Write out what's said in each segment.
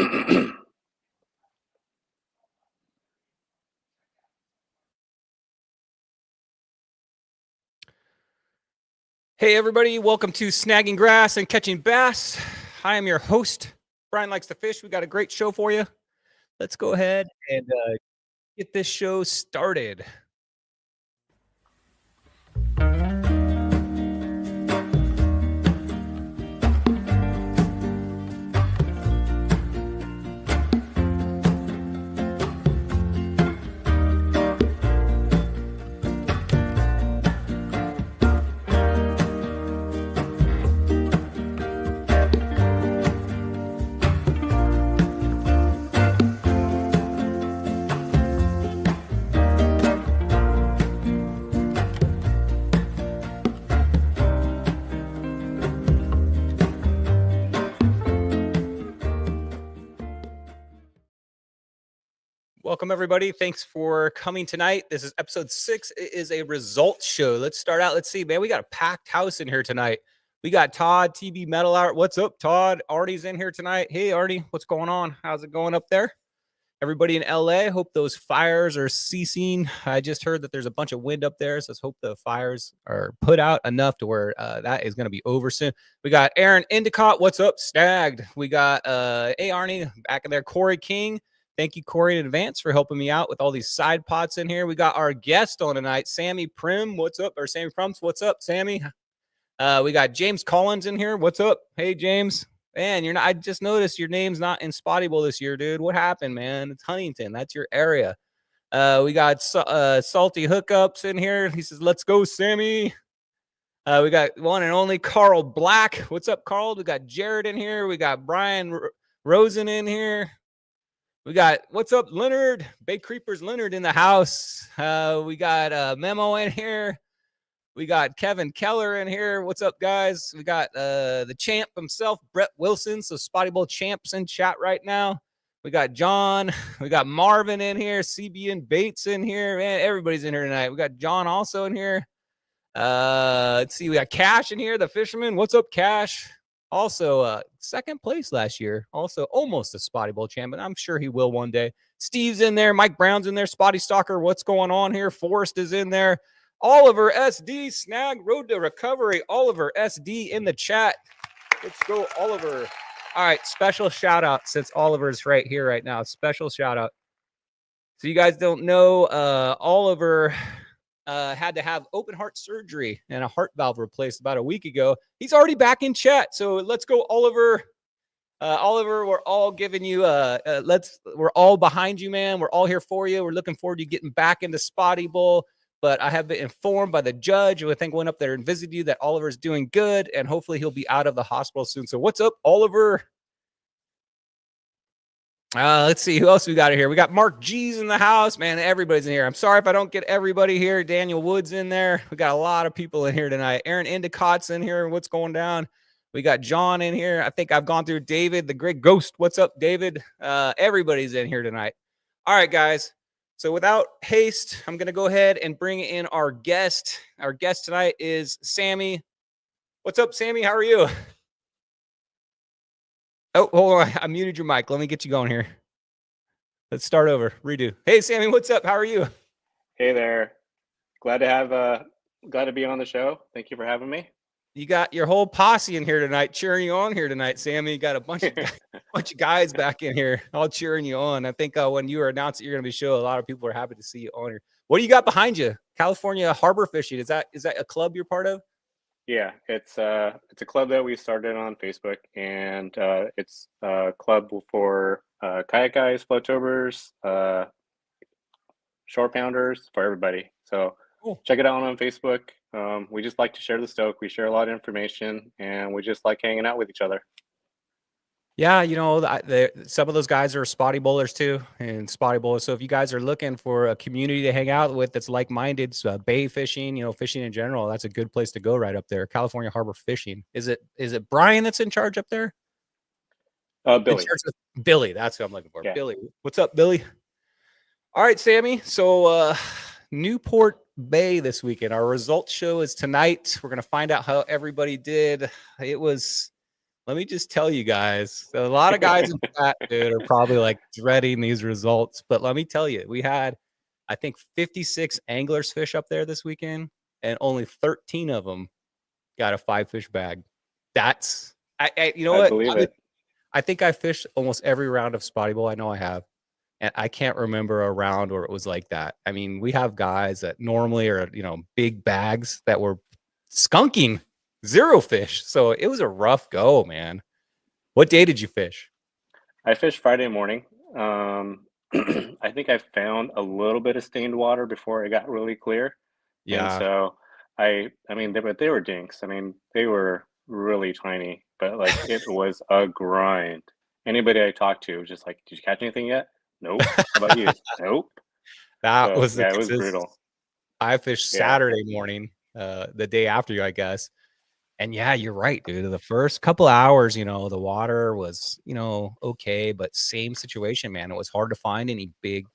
Hey, everybody. Welcome to Snagging Grass and Catching Bass. I am your host, Brian Likes to Fish. We got a great show for you. Let's go ahead and get this show started. Welcome, everybody. Thanks for coming tonight. This is episode 6. It is a results show. Let's start out. Let's see, man. We got a packed house in here tonight. We got Todd, TB Metal Art. What's up, Todd? Artie's in here tonight. Hey, Artie, what's going on? How's it going up there? Everybody in LA, hope those fires are ceasing. I just heard that there's a bunch of wind up there, so let's hope the fires are put out enough to where that is going to be over soon. We got Aaron Endicott. What's up, Snagged? We got, hey, Arnie, back in there. Corey King. Thank you, Corey, in advance for helping me out with all these side pots in here. We got our guest on tonight, Sammy Prum. What's up? Or Sammy Prum. What's up, Sammy? We got James Collins in here. What's up? Hey, James. Man, you're not. I just noticed your name's not in Spotty Bowl this year, dude. What happened, man? It's Huntington. That's your area. We got Salty Hookups in here. He says, "Let's go, Sammy." We got one and only Carl Black. What's up, Carl? We got Jared in here. We got Brian Rosen in here. We got, what's up, Leonard? Bay Creepers Leonard in the house. We got Memo in here. We got Kevin Keller in here. What's up, guys? We got the champ himself, Brett Wilson. So Spotty Bowl champs in chat right now. We got John. We got Marvin in here. CB and Bates in here. Man, everybody's in here tonight. We got John also in here. Let's see. We got Cash in here, the fisherman. What's up, Cash? Also, second place last year. Also, almost a Spotty Bowl champion. I'm sure he will one day. Steve's in there. Mike Brown's in there. Spotty Stalker. What's going on here? Forrest is in there. Oliver SD. Snag. Road to Recovery. Oliver SD in the chat. Let's go, Oliver. All right. Special shout out since Oliver's right here right now. Special shout out. So you guys don't know, Oliver had to have open heart surgery and a heart valve replaced about a week ago. He's already back in chat. So let's go, Oliver. Oliver, we're all giving you, we're all behind you, man. We're all here for you. We're looking forward to getting back into Spotty Bowl. But I have been informed by the judge, who I think went up there and visited you, that Oliver's doing good. And hopefully he'll be out of the hospital soon. So what's up, Oliver? Let's see who else we got here. We got Mark G's in the house, man. Everybody's in here. I'm sorry if I don't get everybody here. Daniel Woods in there. We got a lot of people in here tonight. Aaron Endicott's in here. What's going down? We got John in here. I think I've gone through David, the great ghost. What's up, David? Everybody's in here tonight. All right, guys. So without haste, I'm going to go ahead and bring in our guest. Our guest tonight is Sammy. What's up, Sammy? How are you? Oh, hold on. I muted your mic. Let me get you going here. Let's start over. Redo. Hey, Sammy, what's up? How are you? Hey there. Glad to be on the show. Thank you for having me. You got your whole posse in here tonight, cheering you on here tonight, Sammy. You got a bunch of guys back in here all cheering you on. I think when you were announced that you're going to be show, a lot of people are happy to see you on here. What do you got behind you? California Harbor Fishing. Is that a club you're part of? Yeah, it's a club that we started on Facebook, and it's a club for kayak guys, float tubers, shore pounders, for everybody. So cool. Check it out on Facebook. We just like to share the stoke. We share a lot of information, and we just like hanging out with each other. Yeah, you know, some of those guys are Spotty Bowlers too, and Spotty Bowlers. So if you guys are looking for a community to hang out with that's like-minded, so bay fishing, you know, fishing in general, that's a good place to go right up there. California Harbor Fishing. Is it Brian that's in charge up there? Billy. Billy, that's who I'm looking for. Yeah. Billy. What's up, Billy? All right, Sammy. So Newport Bay this weekend. Our results show is tonight. We're going to find out how everybody did. It was let me just tell you guys, a lot of guys in chat, dude, are probably like dreading these results. But let me tell you, we had, I think, 56 anglers fish up there this weekend, and only 13 of them got a 5-fish bag. That's, you know I what? believe it. I think I fished almost every round of Spotty Bowl. I know I have. And I can't remember a round where it was like that. I mean, we have guys that normally are, big bags that were skunking 0 fish. So it was a rough go, man. What day did you fish? I fished Friday morning. I think I found a little bit of stained water before it got really clear. And Yeah. so they were dinks. I mean, they were really tiny, but like it was a grind. Anybody I talked to was just like, "Did you catch anything yet?" Nope. How about you? Nope. That So was the yeah, it was brutal. I fished Yeah. Saturday morning, the day after you, I guess. And yeah, you're right, dude. The first couple hours, the water was, okay, but same situation, man. It was hard to find any big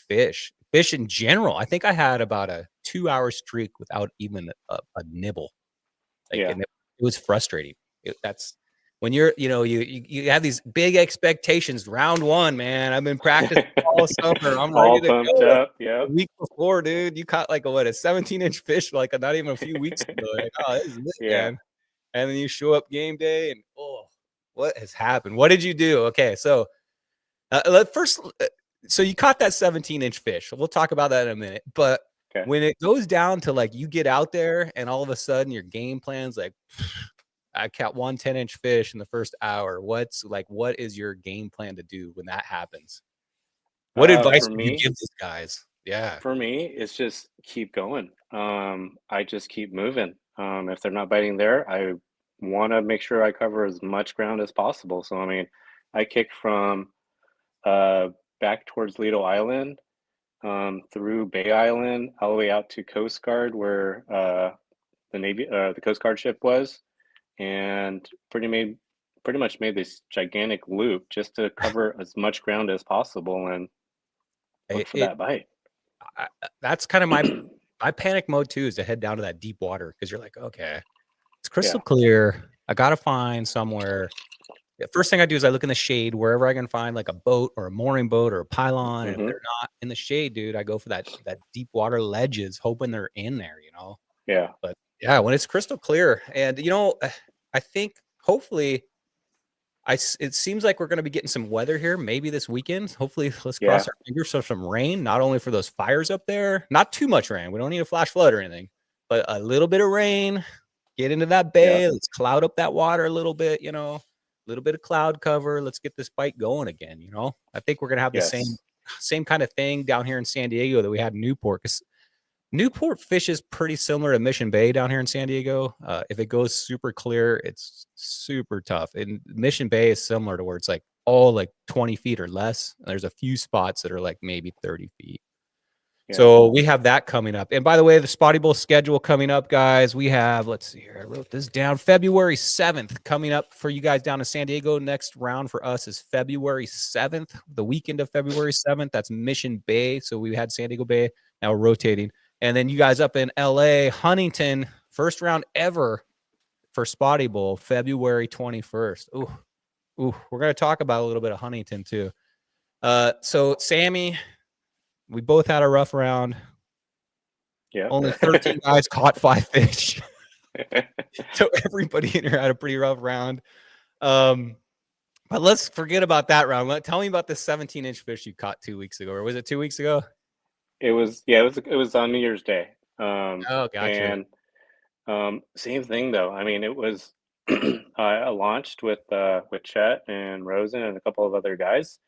fish. Fish in general. I think I had about a 2-hour streak without even a nibble. Like, Yeah. and it was frustrating. That's when you're, you have these big expectations. Round one, man. I've been practicing all summer. I'm ready All to pumped go. up. The Yep. week before, dude, you caught like a 17-inch fish, like not even a few weeks ago. Like, oh, this is lit, Yeah. man. And then you show up game day, and oh, what has happened? What did you do? Okay, so let first. So you caught that 17-inch fish. We'll talk about that in a minute. But Okay. when it goes down to like you get out there, and all of a sudden your game plan's like, I caught one 10-inch fish in the first hour. What is your game plan to do when that happens? What advice For would you me, give these guys? Yeah. it's just keep going. I just keep moving. If they're not biting there, I want to make sure I cover as much ground as possible. So, I mean, I kick from uh, back towards Lido Island, through Bay Island, all the way out to Coast Guard, where the Coast Guard ship was, and pretty much made this gigantic loop just to cover as much ground as possible and look for It that bite. that's kind of my panic mode too, is to head down to that deep water, because you're like, okay, it's crystal Yeah. clear. I gotta find somewhere. The first thing I do is I look in the shade wherever I can find like a boat or a mooring boat or a pylon. And if Hmm. they're not in the shade, dude, I go for that deep water ledges, hoping they're in there. Yeah. But yeah, when it's crystal clear, and I think hopefully it seems like we're going to be getting some weather here, maybe this weekend. Hopefully, let's cross Yeah. our fingers for some rain, not only for those fires up there, not too much rain. We don't need a flash flood or anything, but a little bit of rain, get into that Yeah. bay. Let's cloud up that water a little bit, a little bit of cloud cover. Let's get this bite going again. I think we're going to have the same, Yes. same kind of thing down here in San Diego that we had in Newport, because Newport fishes pretty similar to Mission Bay down here in San Diego. If it goes super clear, it's super tough. And Mission Bay is similar to where it's like all like 20 feet or less. There's a few spots that are like maybe 30 feet. Yeah. So we have that coming up. And by the way, the Spotty Bowl schedule coming up, guys. We have, let's see here, I wrote this down. February 7th coming up for you guys down in San Diego. Next round for us is February 7th, the weekend of February 7th. That's Mission Bay. So we had San Diego Bay. Now we're rotating. And then you guys up in LA, Huntington, first round ever for Spotty Bowl, February 21st. Ooh, we're going to talk about a little bit of Huntington too. So Sammy, we both had a rough round. Yeah. Only 13 guys caught 5 fish. So everybody in here had a pretty rough round. But let's forget about that round. Tell me about the 17-inch fish you caught 2 weeks ago. Or was it 2 weeks ago? It was on New Year's Day. Oh, gotcha. And same thing though. I mean, it was I launched with Chet and Rosen and a couple of other guys,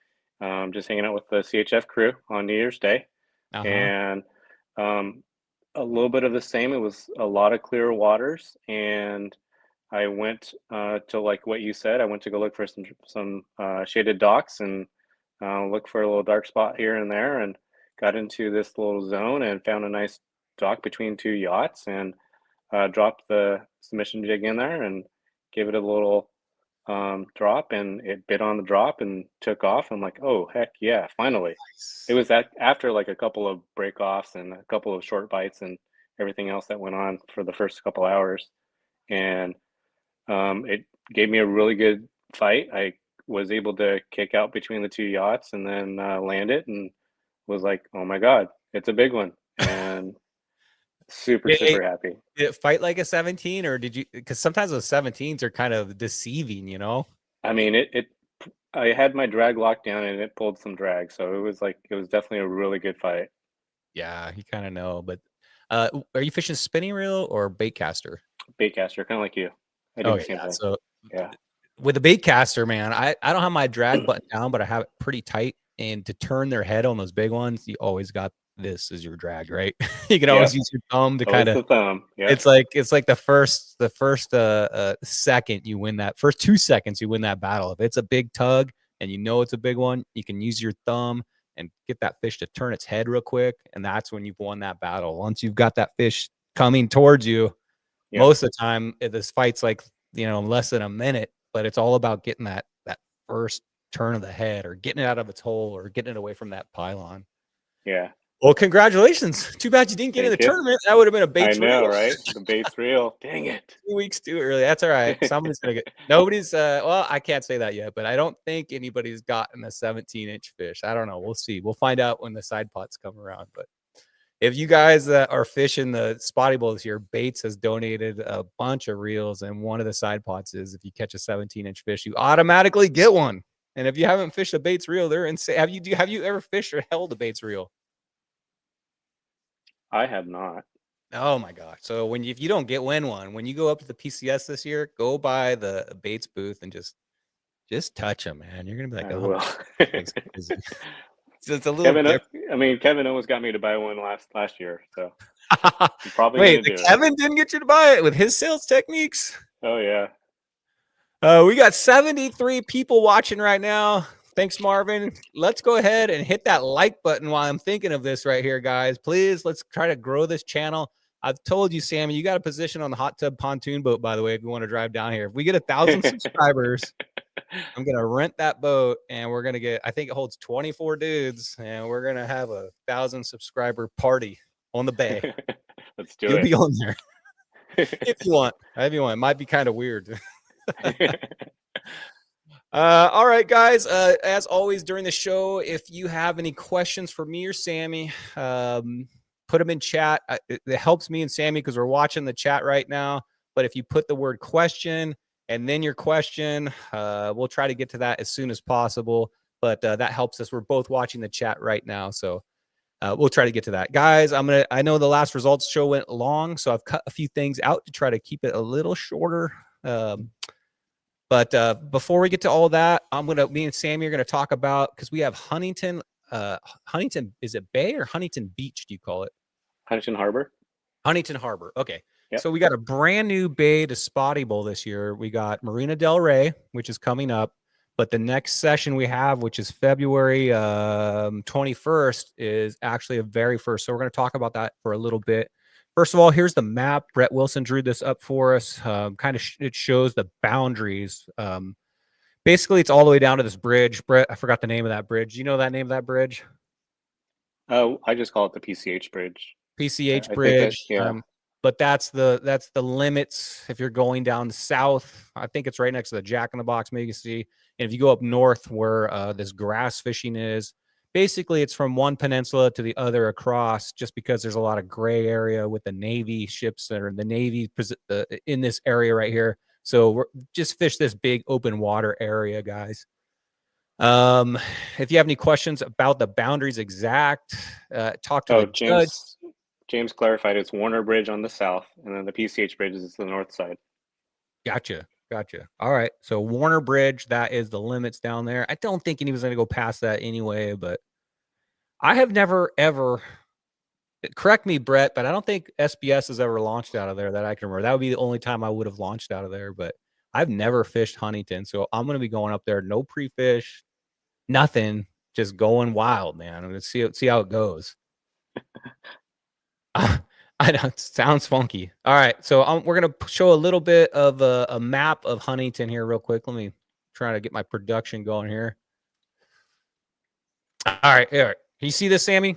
just hanging out with the CHF crew on New Year's Day, Uh-huh. and um, a little bit of the same. It was a lot of clear waters, and I went to like what you said. I went to go look for some shaded docks and look for a little dark spot here and there, and got into this little zone and found a nice dock between two yachts and dropped the submission jig in there and gave it a little drop, and it bit on the drop and took off. I'm like, oh heck yeah, finally. It Nice. was that after like a couple of break offs and a couple of short bites and everything else that went on for the first couple hours, and it gave me a really good fight. I was able to kick out between the two yachts and then land it, and was like, "Oh my god, it's a big one!" And super happy. Did it fight like a 17, or did you? Because sometimes those 17s are kind of deceiving, you know. I mean, I had my drag locked down and it pulled some drag, so it was definitely a really good fight. Yeah, you kind of know. But are you fishing spinning reel or bait caster? Bait caster, kind of like you. I do the Okay, same yeah. thing. So Yeah. with the bait caster, man, I don't have my drag button down, but I have it pretty tight. And to turn their head on those big ones, you always got this as your drag, right? You can always Yep. use your thumb to kind Always of. the thumb. Yep. It's like the first second you win that first 2 seconds you win that battle. If it's a big tug and you know it's a big one, you can use your thumb and get that fish to turn its head real quick, and that's when you've won that battle. Once you've got that fish coming towards you, Yep. most of the time this fight's like, you know, less than a minute, but it's all about getting that first turn of the head or getting it out of its hole or getting it away from that pylon. Yeah. Well, congratulations. Too bad you didn't get in the Thank you. tournament. That would have been a I bait's know, reel. right? The bait's real. Dang it. 2 weeks too early. That's all right. Somebody's gonna get. Nobody's. Well, I can't say that yet, but I don't think anybody's gotten a 17-inch fish. I don't know. We'll see. We'll find out when the side pots come around. But if you guys are fishing the Spotty Bowl this year, Bates has donated a bunch of reels, and one of the side pots is if you catch a 17-inch fish, you automatically get one. And if you haven't fished a Bates reel, they're insane. Have you ever fished or held a Bates reel? I have not. Oh my gosh. So if you don't win one, when you go up to the PCS this year, go by the Bates booth and just touch them, man. You're gonna be like, I oh, will. this is crazy. So it's a little different. I mean, Kevin almost got me to buy one last year, so I'm probably Wait, gonna do it. Kevin didn't get you to buy it with his sales techniques? Oh yeah. We got 73 people watching right now. Thanks, Marvin. Let's go ahead and hit that like button while I'm thinking of this right here, guys. Please, let's try to grow this channel. I've told you, Sammy, you got a position on the hot tub pontoon boat, by the way, if you want to drive down here. If we get 1,000 subscribers, I'm going to rent that boat, and we're going to get, I think it holds 24 dudes, and we're going to have 1,000 subscriber party on the bay. Let's do You'll it. be on there if you want. It might be kind of weird. All right, guys. As always during the show, if you have any questions for me or Sammy, put them in chat. It helps me and Sammy because we're watching the chat right now. But if you put the word question and then your question, we'll try to get to that as soon as possible. But that helps us. We're both watching the chat right now, so we'll try to get to that, guys. I know the last results show went long, so I've cut a few things out to try to keep it a little shorter. But before we get to all that, me and Sammy are gonna talk about, because we have Huntington. Huntington, is it Bay or Huntington Beach? Do you call it? Huntington Harbor. Huntington Harbor. Okay. Yep. So we got a brand new bay to Spotty Bowl this year. We got Marina Del Rey, which is coming up. But the next session we have, which is February 21st, is actually a very first. So we're going to talk about that for a little bit. First of all, here's the map. Brett Wilson drew this up for us. It shows the boundaries. Basically, it's all the way down to this bridge. Brett, I forgot the name of that bridge. Do you know that name of that bridge? Oh, I just call it the PCH bridge. PCH bridge. Yeah. But that's the limits. If you're going down south, I think it's right next to the Jack in the Box, maybe you see. And if you go up north where this grass fishing is, basically it's from one peninsula to the other across, just because there's a lot of gray area with the Navy ships that are in the Navy in this area right here. So we're just fish this big open water area, guys. If you have any questions about the boundaries exact, talk to the judge. James clarified it's Warner Bridge on the south, and then the PCH Bridge is the north side. Gotcha. All right. So Warner Bridge, that is the limits down there. I don't think anyone's going to go past that anyway, but I have never, ever, correct me, Brett, but I don't think SBS has ever launched out of there that I can remember. That would be the only time I would have launched out of there, but I've never fished Huntington. So I'm going to be going up there. No pre-fish, nothing, just going wild, man. I'm going to see how it goes. I know it sounds funky. All right, so we're gonna show a little bit of a map of Huntington here, real quick. Let me try to get my production going here. All right. Can you see this, Sammy?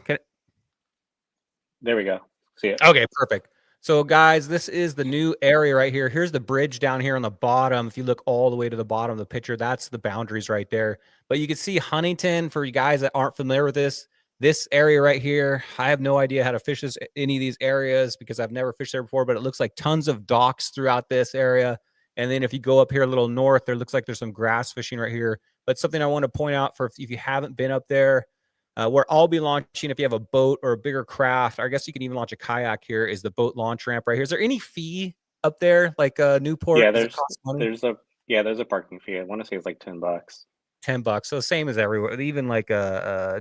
There we go. See it. Okay, perfect. So guys, this is the new area right here. Here's the bridge down here on the bottom. If you look all the way to the bottom of the picture, that's the boundaries right there. But you can see Huntington, for you guys that aren't familiar with this area right here. I have no idea how to fish any of these areas because I've never fished there before, but it looks like tons of docks throughout this area. And then if you go up here a little north, there looks like there's some grass fishing right here. But something I want to point out for if you haven't been up there, where I'll be launching, if you have a boat or a bigger craft, I guess you can even launch a kayak here, is the boat launch ramp right here. Is there any fee up there, like Newport? Yeah, Does it cost money? there's a parking fee. I want to say it's like $10. $10. So same as everywhere. Even like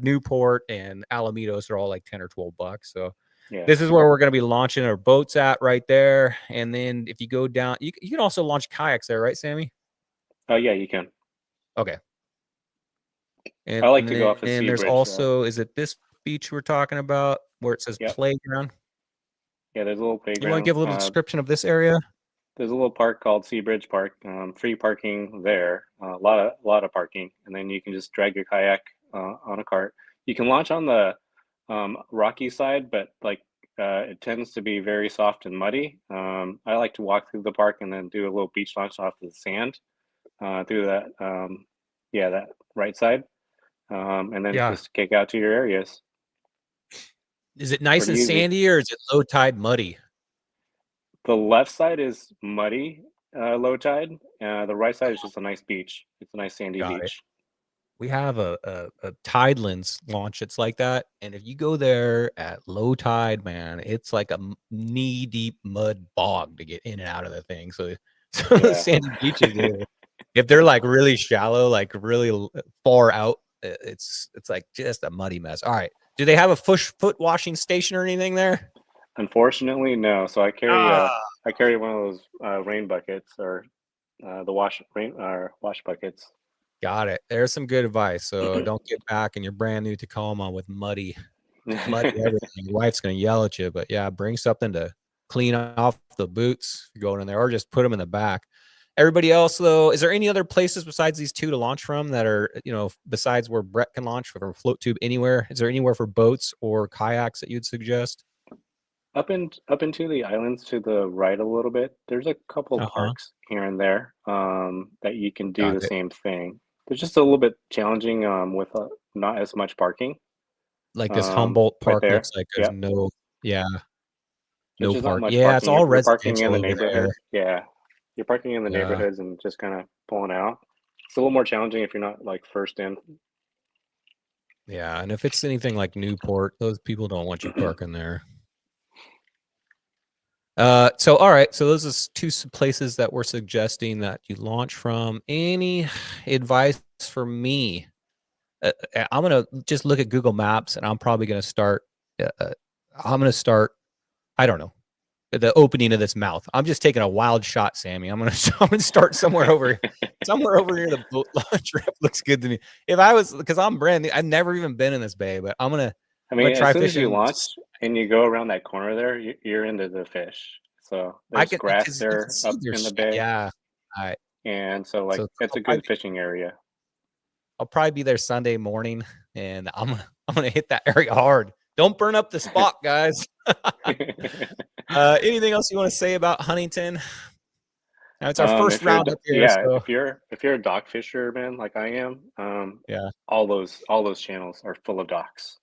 Newport and Alamitos are all like 10 or $12. So Yeah. this is where we're going to be launching our boats at right there. And then if you go down, you can also launch kayaks there, right, Sammy? Oh yeah, you can. Okay. And I like to go off the and sea there's bridge. also, is it this beach we're talking about where it says Yep. playground? Yeah, there's a little You playground. want to give a little description of this area? There's a little park called Sea Bridge Park. Free parking there. A lot of parking, and then you can just drag your kayak on a cart. You can launch on the rocky side, but like it tends to be very soft and muddy. I like to walk through the park and then do a little beach launch off the sand through that that right side, and then Yeah. just kick out to your areas. Is it nice and Pretty easy. sandy or is it low tide muddy? The left side is muddy, low tide. The right side is just a nice beach. It's a nice sandy Got it. beach. We have a Tidelands launch. It's like that. And if you go there at low tide, man, it's like a knee deep mud bog to get in and out of the thing. So some of the sandy beaches, if they're like really shallow, like really far out, it's like just a muddy mess. All right. Do they have a foot washing station or anything there? Unfortunately, no. So I carry one of those rain buckets or the wash buckets. Got it. There's some good advice. So don't get back and you're brand new to Tacoma with muddy everything. Your wife's gonna yell at you. But yeah, bring something to clean off the boots if you're going in there, or just put them in the back. Everybody else, though, is there any other places besides these two to launch from that are, besides where Brett can launch from a float tube anywhere? Is there anywhere for boats or kayaks that you'd suggest? Up into the islands to the right a little bit. There's a couple parks here and there that you can do the same thing. They're just a little bit challenging with not as much parking. Like this Humboldt Park right looks like there's no park. Much Yeah, parking. it's all You're parking in residential the over there. neighborhood. Yeah, you're parking in the neighborhoods and just kind of pulling out. It's a little more challenging if you're not like first in. Yeah, and if it's anything like Newport, those people don't want you parking there. So all right, so those are two places that we're suggesting that you launch from. Any advice for me? I'm gonna just look at Google Maps, and I'm probably gonna start. I don't know, the opening of this mouth. I'm just taking a wild shot, Sammy. I'm gonna start somewhere over near the boat launch ramp. Looks good to me. If I was, because I'm brand new, I've never even been in this bay, but I'm gonna. I mean, try as soon fishing. as you launch and you go around that corner there, you're into the fish. So there's grass there up in the bay. Yeah. All right. And so it's a good fishing area. I'll probably be there Sunday morning, and I'm gonna hit that area hard. Don't burn up the spot, guys. Anything else you want to say about Huntington? Now, it's our first round up here. Yeah, so. if you're a dock fisherman like I am, all those channels are full of docks.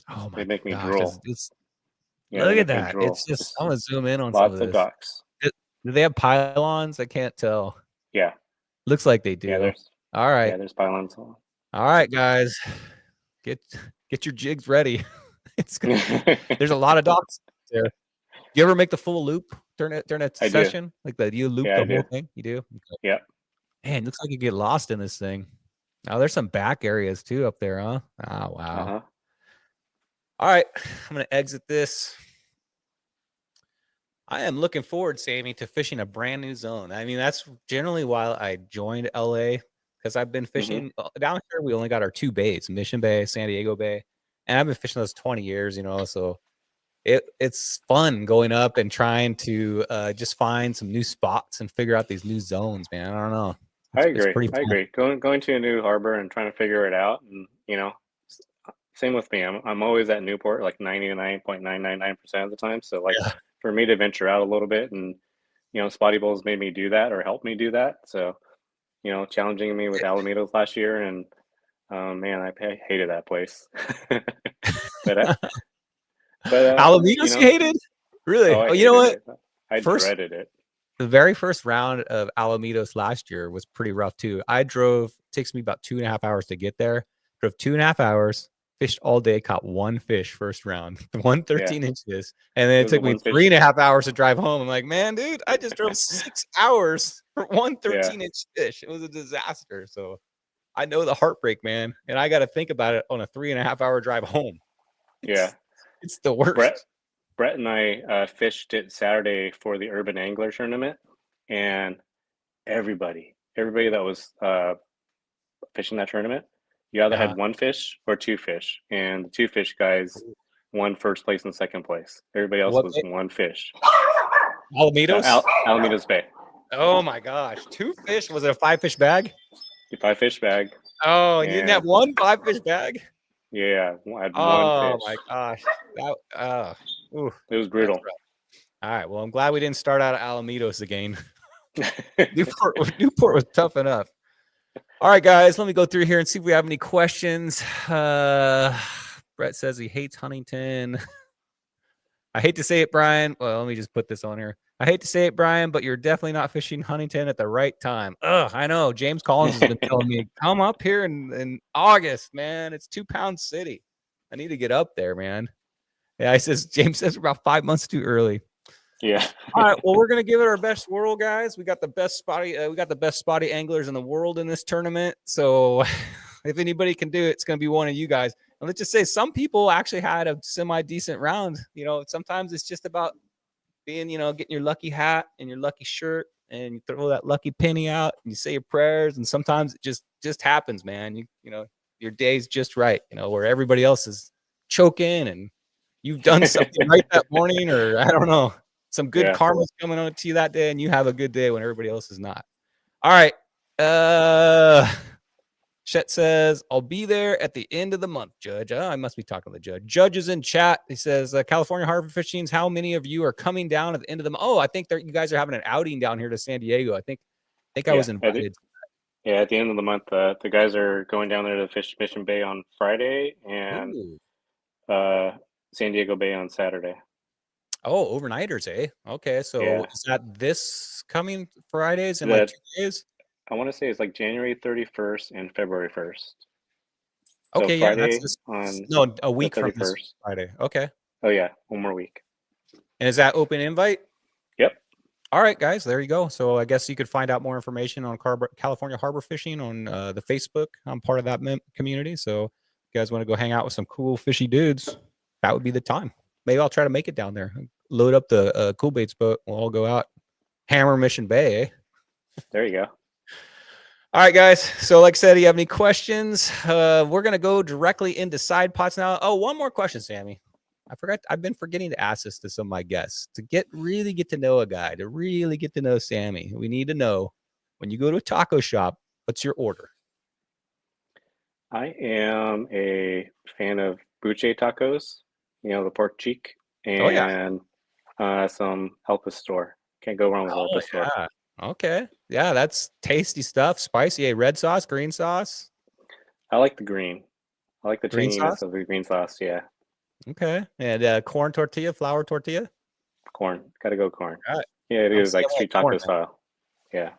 Oh my! They make me drool. Look at that! It's just I'm gonna zoom in on lots some of of docks. Do they have pylons? I can't tell. Yeah, looks like they do. Yeah, all right. Yeah, there's pylons. All right, guys, get your jigs ready. There's a lot of docks there. You ever make the full loop during a session? Like that, you loop the whole thing? You do? Okay. Yeah. Man, looks like you get lost in this thing. Now there's some back areas too up there, huh? Oh, wow. All right, I'm going to exit this. I am looking forward, Sammy, to fishing a brand new zone. I mean, that's generally why I joined LA, because I've been fishing down here. We only got our two bays, Mission Bay, San Diego Bay, and I've been fishing those 20 years, so it's fun going up and trying to just find some new spots and figure out these new zones, man. I don't know. I agree. I agree. Going to a new harbor and trying to figure it out, and same with me. I'm always at Newport like 99.999% of the time. So for me to venture out a little bit, and Spotty Bowls made me do that or helped me do that. So challenging me with Alamitos last year, and man, I hated that place. but Alamitos, you hated? Really? I you know what? it. I dreaded it. The very first round of Alamitos last year was pretty rough too. I drove, takes me about 2.5 hours to get there. Drove 2.5 hours, fished all day, caught one fish first round, 13 inches. And then it took me 3.5 hours to drive home. I'm like, man, dude, I just drove 6 hours for one 13-inch fish. It was a disaster. So I know the heartbreak, man. And I got to think about it on a 3.5-hour drive home. It's the worst. Brett and I fished it Saturday for the Urban Angler Tournament, and everybody that was fishing that tournament, you either had one fish or two fish, and the two fish guys won first place and second place. Everybody else was one fish. Alamitos? Alamitos Bay. Oh my gosh. 2 fish? Was it a 5-fish bag? A 5-fish bag. Oh, you didn't have one 5-fish bag? Yeah, I had one fish. Oh my gosh. It was brutal. All right. Well, I'm glad we didn't start out at Alamitos again. Newport was tough enough. All right, guys, let me go through here and see if we have any questions. Brett says he hates Huntington. I hate to say it, Brian. Well, let me just put this on here. I hate to say it, Brian, but you're definitely not fishing Huntington at the right time. I know. James Collins has been telling me, come up here in August, man. It's 2-pound city. I need to get up there, man. Yeah, James says we're about 5 months too early. Yeah. All right. Well, we're gonna give it our best whirl, guys. We got the best spotty anglers in the world in this tournament. So if anybody can do it, it's gonna be one of you guys. And let's just say some people actually had a semi-decent round. Sometimes it's just about being, getting your lucky hat and your lucky shirt, and you throw that lucky penny out and you say your prayers, and sometimes it just happens, man. Your day's just right, where everybody else is choking and you've done something right that morning, or I don't know, some good karma's coming on to you that day, and you have a good day when everybody else is not. All right. Chet says, I'll be there at the end of the month, Judge. I must be talking to the judge. Judge is in chat. He says, California Harbor Fishings, how many of you are coming down at the end of the month? Oh, I think you guys are having an outing down here to San Diego. I think I was invited. At the end of the month, the guys are going down there to fish Mission Bay on Friday and San Diego Bay on Saturday. Oh, overnighters, eh? Okay, so is that this coming Fridays in like 2 days? I want to say it's like January 31st and February 1st. Okay, so Friday a week from this Friday. Okay. Oh yeah, one more week. And is that open invite? Yep. All right, guys, there you go. So I guess you could find out more information on California Harbor Fishing on the Facebook. I'm part of that community, so if you guys want to go hang out with some cool fishy dudes, that would be the time. Maybe I'll try to make it down there. Load up the Cool Baits boat. We'll all go out. Hammer Mission Bay, eh? There you go. All right, guys. So like I said, do you have any questions? We're going to go directly into side pots now. Oh, one more question, Sammy. I've been forgetting to ask this to some of my guests. To really get to know a guy, to really get to know Sammy, we need to know, when you go to a taco shop, what's your order? I am a fan of buche tacos. The pork cheek, and some El Pastor. Can't go wrong with El Pastor. Yeah. Okay. Yeah, that's tasty stuff. Spicy. Red sauce, green sauce? I like the green. I like the green tanginess of the green sauce, yeah. Okay. And corn tortilla, flour tortilla? Corn. Gotta go corn. All right. Yeah, it is like street taco style. Yeah.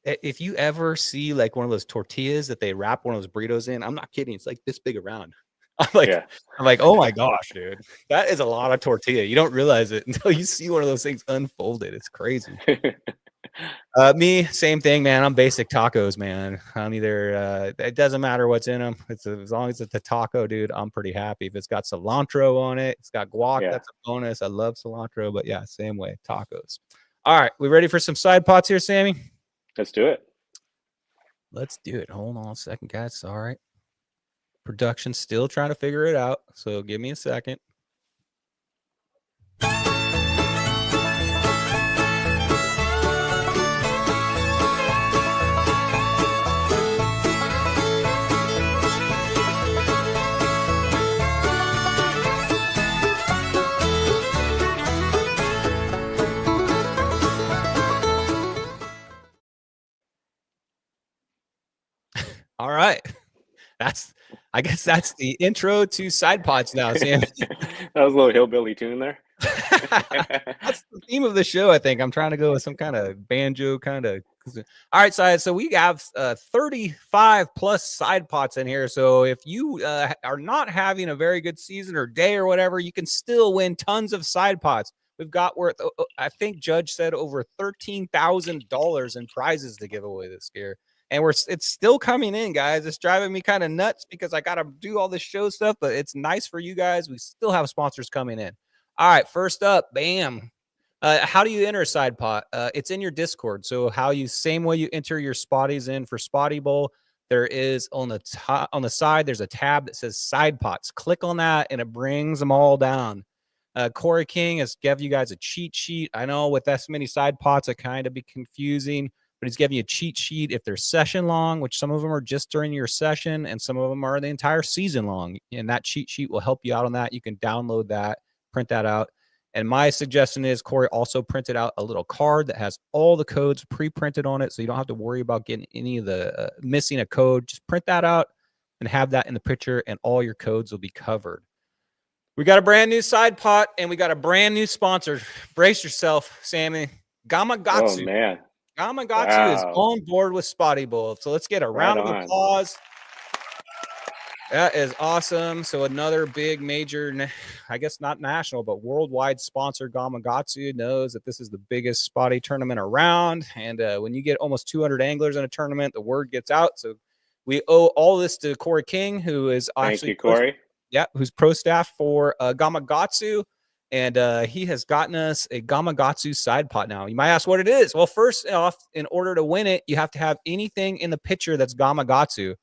If you ever see like one of those tortillas that they wrap one of those burritos in, I'm not kidding. It's like this big around. I'm like, oh my gosh, dude, that is a lot of tortilla. You don't realize it until you see one of those things unfolded. It's crazy. Me, same thing, man. I'm basic tacos, man. I'm either it doesn't matter what's in them. As long as it's a taco, dude, I'm pretty happy. If it's got cilantro on it, it's got guac, that's a bonus. I love cilantro, but yeah, same way, tacos. All right, we ready for some side pots here, Sammy? Let's do it. Let's do it. Hold on a second, guys. All right. Production still trying to figure it out, so give me a second. All right. I guess that's the intro to side pots now, Sam. That was a little hillbilly tune there. That's the theme of the show, I think. I'm trying to go with some kind of banjo kind of. All right, side. So we have 35 plus side pots in here. So if you are not having a very good season or day or whatever, you can still win tons of side pots. We've got I think Judge said over $13,000 in prizes to give away this year. And it's still coming in, guys. It's driving me kind of nuts because I got to do all this show stuff, but it's nice for you guys. We still have sponsors coming in. All right, first up, bam. How do you enter a side pot? It's in your Discord. So same way you enter your Spotties in for Spotty Bowl, there is on the side, there's a tab that says side pots. Click on that and it brings them all down. Corey King has given you guys a cheat sheet. I know with that many side pots, it kind of be confusing, but he's giving you a cheat sheet if they're session long, which some of them are just during your session and some of them are the entire season long. And that cheat sheet will help you out on that. You can download that, print that out. And my suggestion is Corey also printed out a little card that has all the codes pre-printed on it. So you don't have to worry about getting any of the missing a code. Just print that out and have that in the picture and all your codes will be covered. We got a brand new side pot and we got a brand new sponsor. Brace yourself, Sammy. Gamakatsu. Oh man. Gamakatsu is on board with Spotty Bowl. So let's get a round of applause. That is awesome. So another big major, I guess not national, but worldwide sponsor, Gamakatsu, knows that this is the biggest Spotty tournament around. And when you get almost 200 anglers in a tournament, the word gets out. So we owe all this to Corey King, who is actually— Thank you, Corey. Who's pro staff for Gamakatsu. And he has gotten us a Gamakatsu side pot now. You might ask what it is. Well, first off, in order to win it, you have to have anything in the picture that's Gamakatsu.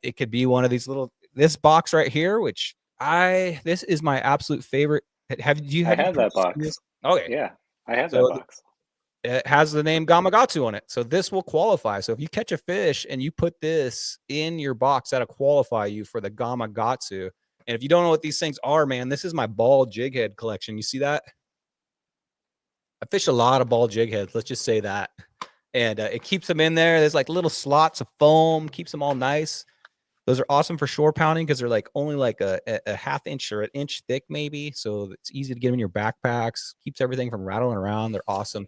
It could be one of these this box right here, which this is my absolute favorite. I have that box. This? Okay. Yeah, I have that box. It has the name Gamakatsu on it. So this will qualify. So if you catch a fish and you put this in your box, that'll qualify you for the Gamakatsu. And if you don't know what these things are, man, this is my ball jig head collection. You see that? I fish a lot of ball jig heads. Let's just say that. And it keeps them in there. There's like little slots of foam, keeps them all nice. Those are awesome for shore pounding because they're like only like a half inch or an inch thick, maybe. So it's easy to get them in your backpacks. Keeps everything from rattling around. They're awesome.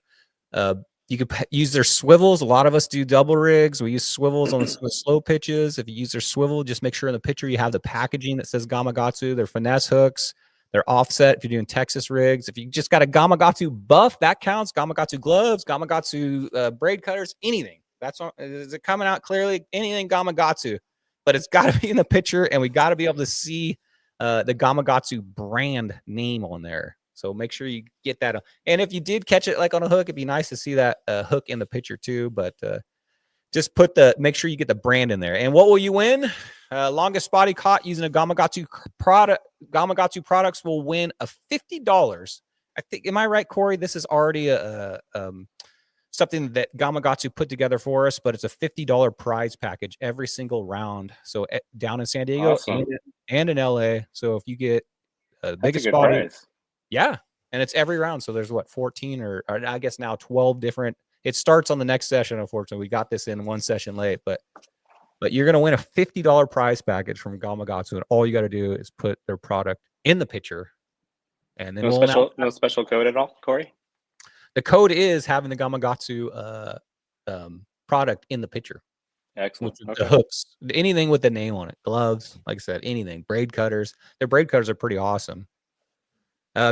You could use their swivels. A lot of us do double rigs. We use swivels on the slow pitches. If you use their swivel, just make sure in the picture you have the packaging that says Gamakatsu. They're finesse hooks. They're offset if you're doing Texas rigs. If you just got a Gamakatsu buff, that counts. Gamakatsu gloves, Gamakatsu braid cutters, anything. That's all. Is it coming out clearly? Anything Gamakatsu. But it's got to be in the picture, and we got to be able to see the Gamakatsu brand name on there. So make sure you get that. And if you did catch it like on a hook, it'd be nice to see that hook in the picture too. But just make sure you get the brand in there. And what will you win? Longest spotty caught using a Gamakatsu product. Gamakatsu products will win a $50. I think, am I right, Corey? This is already something that Gamakatsu put together for us, but it's a $50 prize package every single round. So down in San Diego and in LA. So if you get the biggest spotty, yeah, and it's every round. So there's 14 or I guess now 12 different. It starts on the next session. Unfortunately, we got this in one session late, but you're going to win a $50 prize package from Gamakatsu, and all you got to do is put their product in the picture. And then no special code at all, Corey? The code is having the Gamakatsu product in the picture. Excellent. The hooks, anything with the name on it, gloves, like I said, anything. Braid cutters. Their braid cutters are pretty awesome.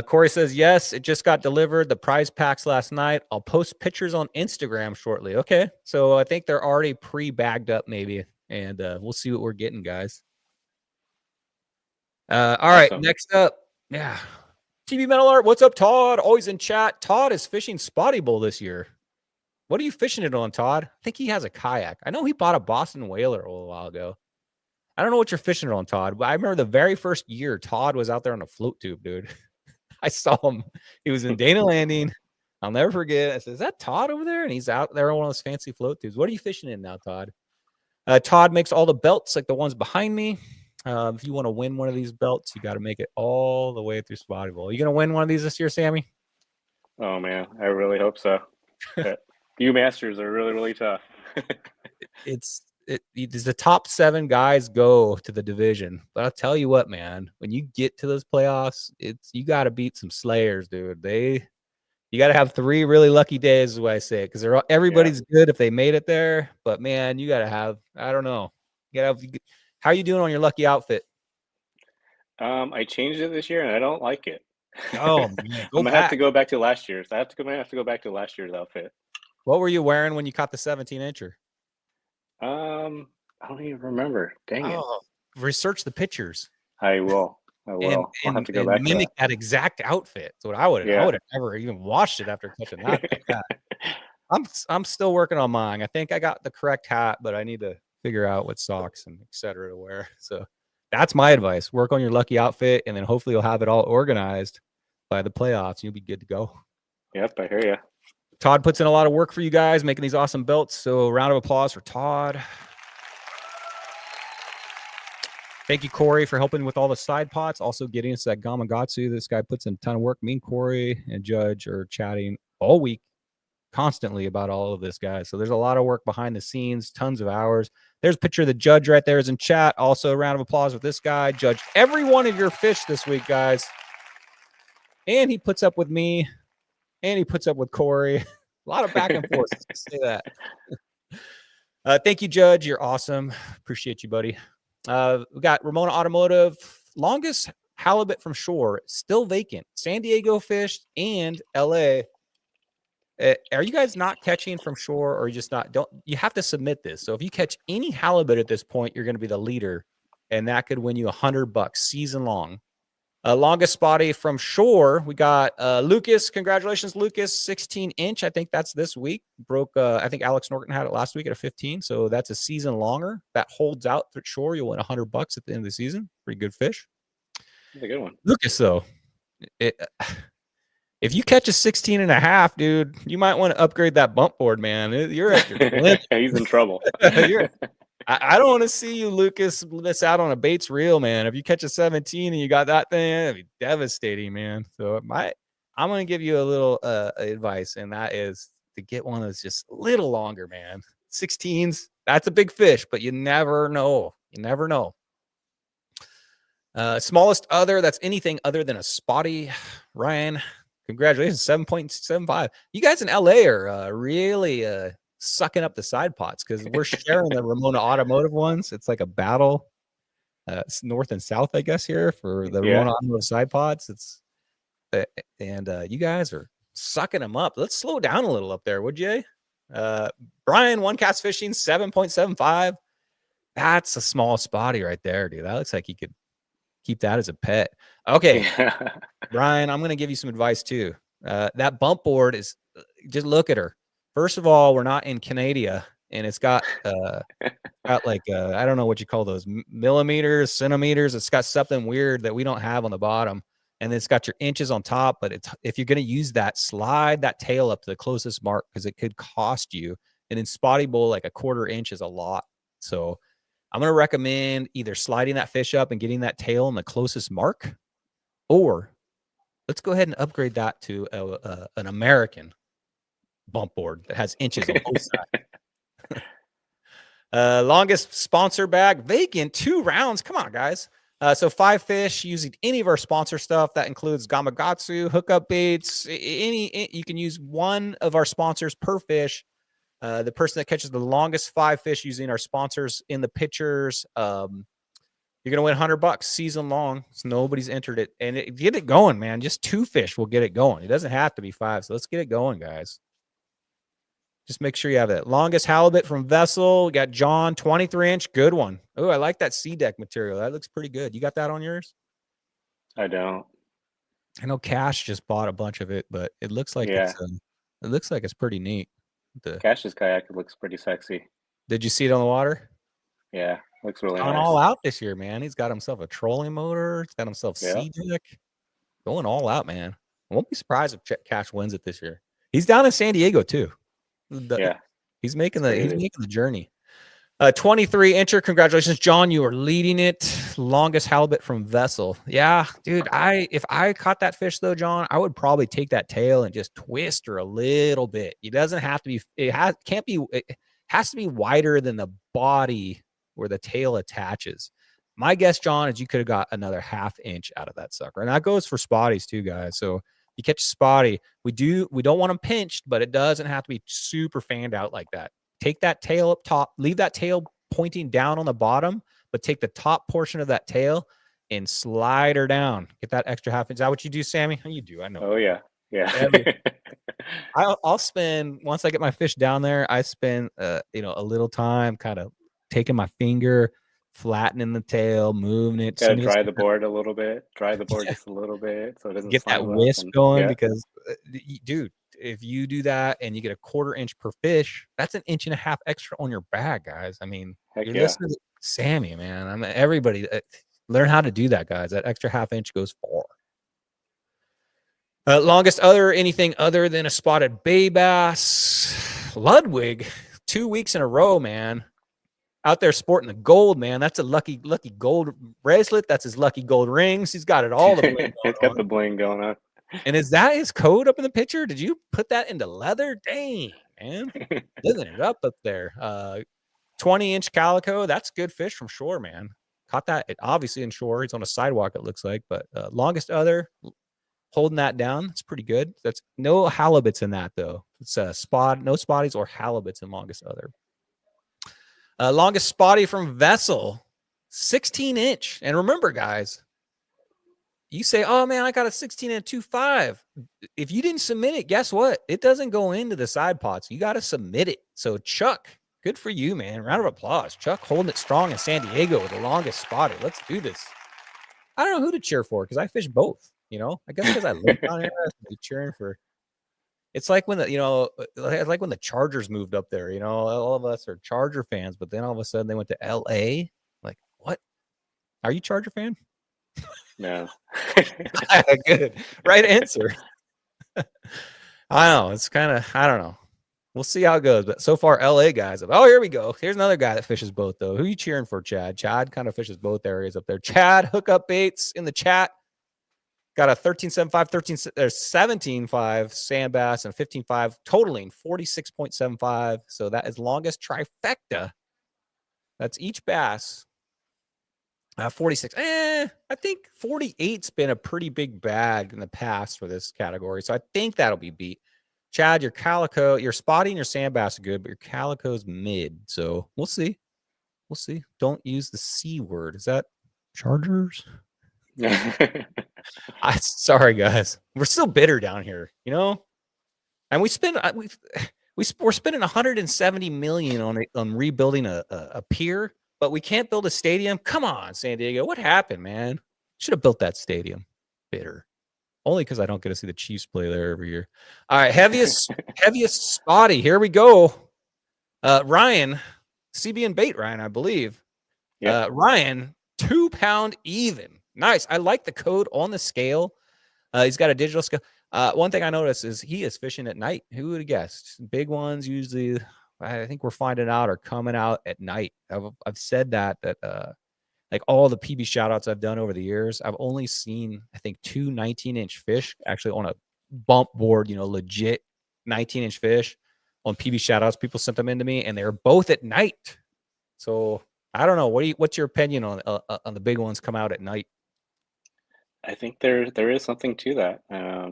Corey says, yes, it just got delivered. The prize packs last night. I'll post pictures on Instagram shortly. Okay. So I think they're already pre-bagged up maybe. And we'll see what we're getting, guys. All right. Next up. Yeah. TV Metal Art. What's up, Todd? Always in chat. Todd is fishing Spotty Bowl this year. What are you fishing it on, Todd? I think he has a kayak. I know he bought a Boston Whaler a little while ago. I don't know what you're fishing it on, Todd. But I remember the very first year Todd was out there on a float tube, dude. I saw him. He was in Dana Landing. I'll never forget. I said, is that Todd over there? And he's out there on one of those fancy float tubes. What are you fishing in now, Todd? Todd makes all the belts like the ones behind me. If you want to win one of these belts, you got to make it all the way through Spotty Bowl. You going to win one of these this year, Sammy? Oh, man. I really hope so. You Masters are really, really tough. the top 7 guys go to the division. But I'll tell you what, man, when you get to those playoffs, you got to beat some slayers, dude. You got to have 3 really lucky days, is what I say, because everybody's good if they made it there. But man, you got to have, I don't know, how are you doing on your lucky outfit? I changed it this year and I don't like it. Oh man, I'm gonna have to go back to last year's. I have to go back to last year's outfit. What were you wearing when you caught the 17-incher? I don't even remember. Dang it. Research the pictures. I will. I'll have to go back to mimic that exact outfit. So I would have never even washed it after touching that. I'm still working on mine. I think I got the correct hat, but I need to figure out what socks and etc. to wear. So that's my advice. Work on your lucky outfit, and then hopefully you'll have it all organized by the playoffs. You'll be good to go. Yep, I hear you. Todd puts in a lot of work for you guys, making these awesome belts. So round of applause for Todd. Thank you, Corey, for helping with all the side pots. Also getting us that Gamakatsu. This guy puts in a ton of work. Me and Corey and Judge are chatting all week constantly about all of this, guys. So there's a lot of work behind the scenes, tons of hours. There's a picture of the Judge right there is in chat. Also a round of applause with this guy. Judge every one of your fish this week, guys. And he puts up with me. And he puts up with Corey. A lot of back and forth. Say that. Thank you, Judge. You're awesome. Appreciate you, buddy. We got Ramona Automotive, longest halibut from shore, still vacant. San Diego fished and LA. Are you guys not catching from shore, or just not? You have to submit this. So if you catch any halibut at this point, you're going to be the leader, and that could win you $100 season long. Longest spotty from shore, we got Lucas. Congratulations, Lucas. 16-inch. I think that's this week. Broke. I think Alex Norton had it last week at a 15. So that's a season longer. That holds out through shore. You'll win $100 at the end of the season. Pretty good fish. That's a good one. Lucas, though, if you catch a 16.5, dude, you might want to upgrade that bump board, man. You're at your limit. He's in trouble. I don't want to see you, Lucas, miss out on a Bates reel, man. If you catch a 17 and you got that thing, it'd be devastating, man. So I'm going to give you a little advice, and that is to get one that's just a little longer, man. 16s, that's a big fish, but you never know. You never know. Smallest other, that's anything other than a spotty. Ryan, congratulations, 7.75. You guys in LA are really sucking up the side pots, because we're sharing the Ramona Automotive ones. It's like a battle. It's north and south, I guess, here for the Ramona Automotive side pots. And you guys are sucking them up. Let's slow down a little up there, would you? Brian, one cast fishing, 7.75. That's a small spotty right there, dude. That looks like you could keep that as a pet. Okay, Brian, I'm going to give you some advice too. That bump board is, just look at her. First of all, we're not in Canada, and it's got like I don't know what you call those, millimeters, centimeters. It's got something weird that we don't have on the bottom, and it's got your inches on top. But if you're going to use that, slide that tail up to the closest mark, because it could cost you. And in spotty bowl, like a 1/4 inch is a lot. So I'm going to recommend either sliding that fish up and getting that tail on the closest mark, or let's go ahead and upgrade that to an American bump board that has inches on both sides. Longest sponsor bag, vacant, 2 rounds. Come on, guys. So 5 fish using any of our sponsor stuff. That includes Gamakatsu, hookup baits. You can use one of our sponsors per fish. The person that catches the longest 5 fish using our sponsors in the pictures, you're gonna win $100 season long. So nobody's entered it, and get it going, man. Just 2 fish will get it going. It doesn't have to be 5. So let's get it going, guys. Just make sure you have it. Longest halibut from Vessel. We got John, 23-inch. Good one. Oh, I like that sea deck material. That looks pretty good. You got that on yours? I don't. I know Cash just bought a bunch of it, but it looks like it looks like it's pretty neat. Cash's kayak looks pretty sexy. Did you see it on the water? Yeah, looks really nice. Going all out this year, man. He's got himself a trolling motor. He's got himself sea deck. Going all out, man. I won't be surprised if Cash wins it this year. He's down in San Diego too. He's making the journey. 23-incher. Congratulations, John. You are leading it. Longest halibut from Vessel. Yeah, dude. If I caught that fish though, John, I would probably take that tail and just twist her a little bit. It doesn't have to be. Can't be. has to be wider than the body where the tail attaches. My guess, John, is you could have got another 1/2 inch out of that sucker. And that goes for spotties too, guys. So you catch a spotty, we don't want them pinched, but it doesn't have to be super fanned out like that. Take that tail up top, leave that tail pointing down on the bottom, but take the top portion of that tail and slide her down. Get that extra 1/2 inch. Is that what you do, Sammy? You do. I know. Oh yeah. Yeah. I'll spend, once I get my fish down there, I spend a little time kind of taking my finger, flattening the tail, moving it. Gotta dry the board a little bit. Dry the board just a little bit so it doesn't Get that slime up. wisp going, Yeah. because dude, if you do that and you get a 1/4 inch per fish, that's 1.5 inches extra on your bag, guys. I mean, Heck you're yeah. listening to Sammy, man. I mean, everybody learn how to do that, guys. That extra 1/2 inch goes far. Longest other, anything other than a spotted bay bass. Ludwig, 2 weeks in a row, man. Out there sporting the gold, man. That's a lucky gold bracelet. That's his lucky gold rings. He's got it all. It's got the bling going on. And is that his code up in the picture? Did you put that into leather? Dang, man. Living it up there. 20-inch calico. That's good fish from shore, man. Caught that obviously in shore. He's on a sidewalk, it looks like. But longest other, holding that down. It's pretty good. That's no halibuts in that, though. It's no spotties or halibuts in longest other. Longest spotty from Vessel, 16-inch. And remember, guys, you say, oh, man, I got a 16 and 2.5. If you didn't submit it, guess what? It doesn't go into the side pots. You got to submit it. So, Chuck, good for you, man. Round of applause. Chuck holding it strong in San Diego with the longest spotty. Let's do this. I don't know who to cheer for because I fish both. I guess because I live down here, I be cheering for. It's like when like when the Chargers moved up there. All of us are Charger fans, but then all of a sudden they went to L.A. Like, what? Are you Charger fan? No. Good. Right answer. I know. It's kind of, I don't know. We'll see how it goes. But so far, LA guys. Oh, here we go. Here's another guy that fishes both, though. Who are you cheering for, Chad? Chad kind of fishes both areas up there. Chad, hookup baits in the chat. Got a 13.75, 17.5 sand bass and 15.5, totaling 46.75. So that is longest trifecta. That's each bass. 46. I think 48's been a pretty big bag in the past for this category. So I think that'll be beat. Chad, your calico, your spotty and your sand bass are good, but your calico's mid. So we'll see. We'll see. Don't use the C word. Is that Chargers? Sorry, guys. We're still bitter down here, And we're spending $170 million on rebuilding a pier, but we can't build a stadium. Come on, San Diego. What happened, man? Should have built that stadium. Bitter. Only because I don't get to see the Chiefs play there every year. All right, heaviest spotty. Here we go. Ryan, CB and bait, Ryan, I believe. Yeah. Ryan, 2 pound even. Nice. I like the code on the scale. He's got a digital scale. One thing I noticed is he is fishing at night. Who would have guessed? Big ones usually, I think we're finding out, are coming out at night. I've said that like all the PB shoutouts I've done over the years, I've only seen, I think, 2 19-inch fish actually on a bump board, legit 19-inch fish on PB shoutouts. People sent them in to me, and they were both at night. So I don't know. What's your opinion on the big ones come out at night? I think there is something to that. A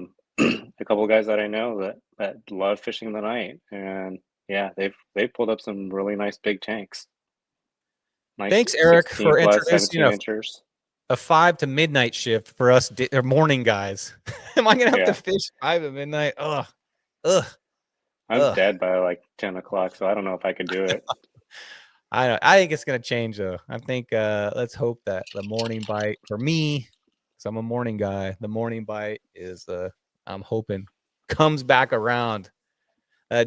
couple of guys that I know that love fishing the night, and yeah, they've pulled up some really nice big tanks. Nice. Thanks, Eric, for plus introducing 17-inchers. A 5 to midnight shift for us morning guys. Am I gonna have to fish 5 at midnight? Ugh. I'm dead by like 10 o'clock, so I don't know if I could do it. I think it's gonna change though. I think let's hope that the morning bite for me, because I'm a morning guy, the morning bite is I'm hoping comes back around.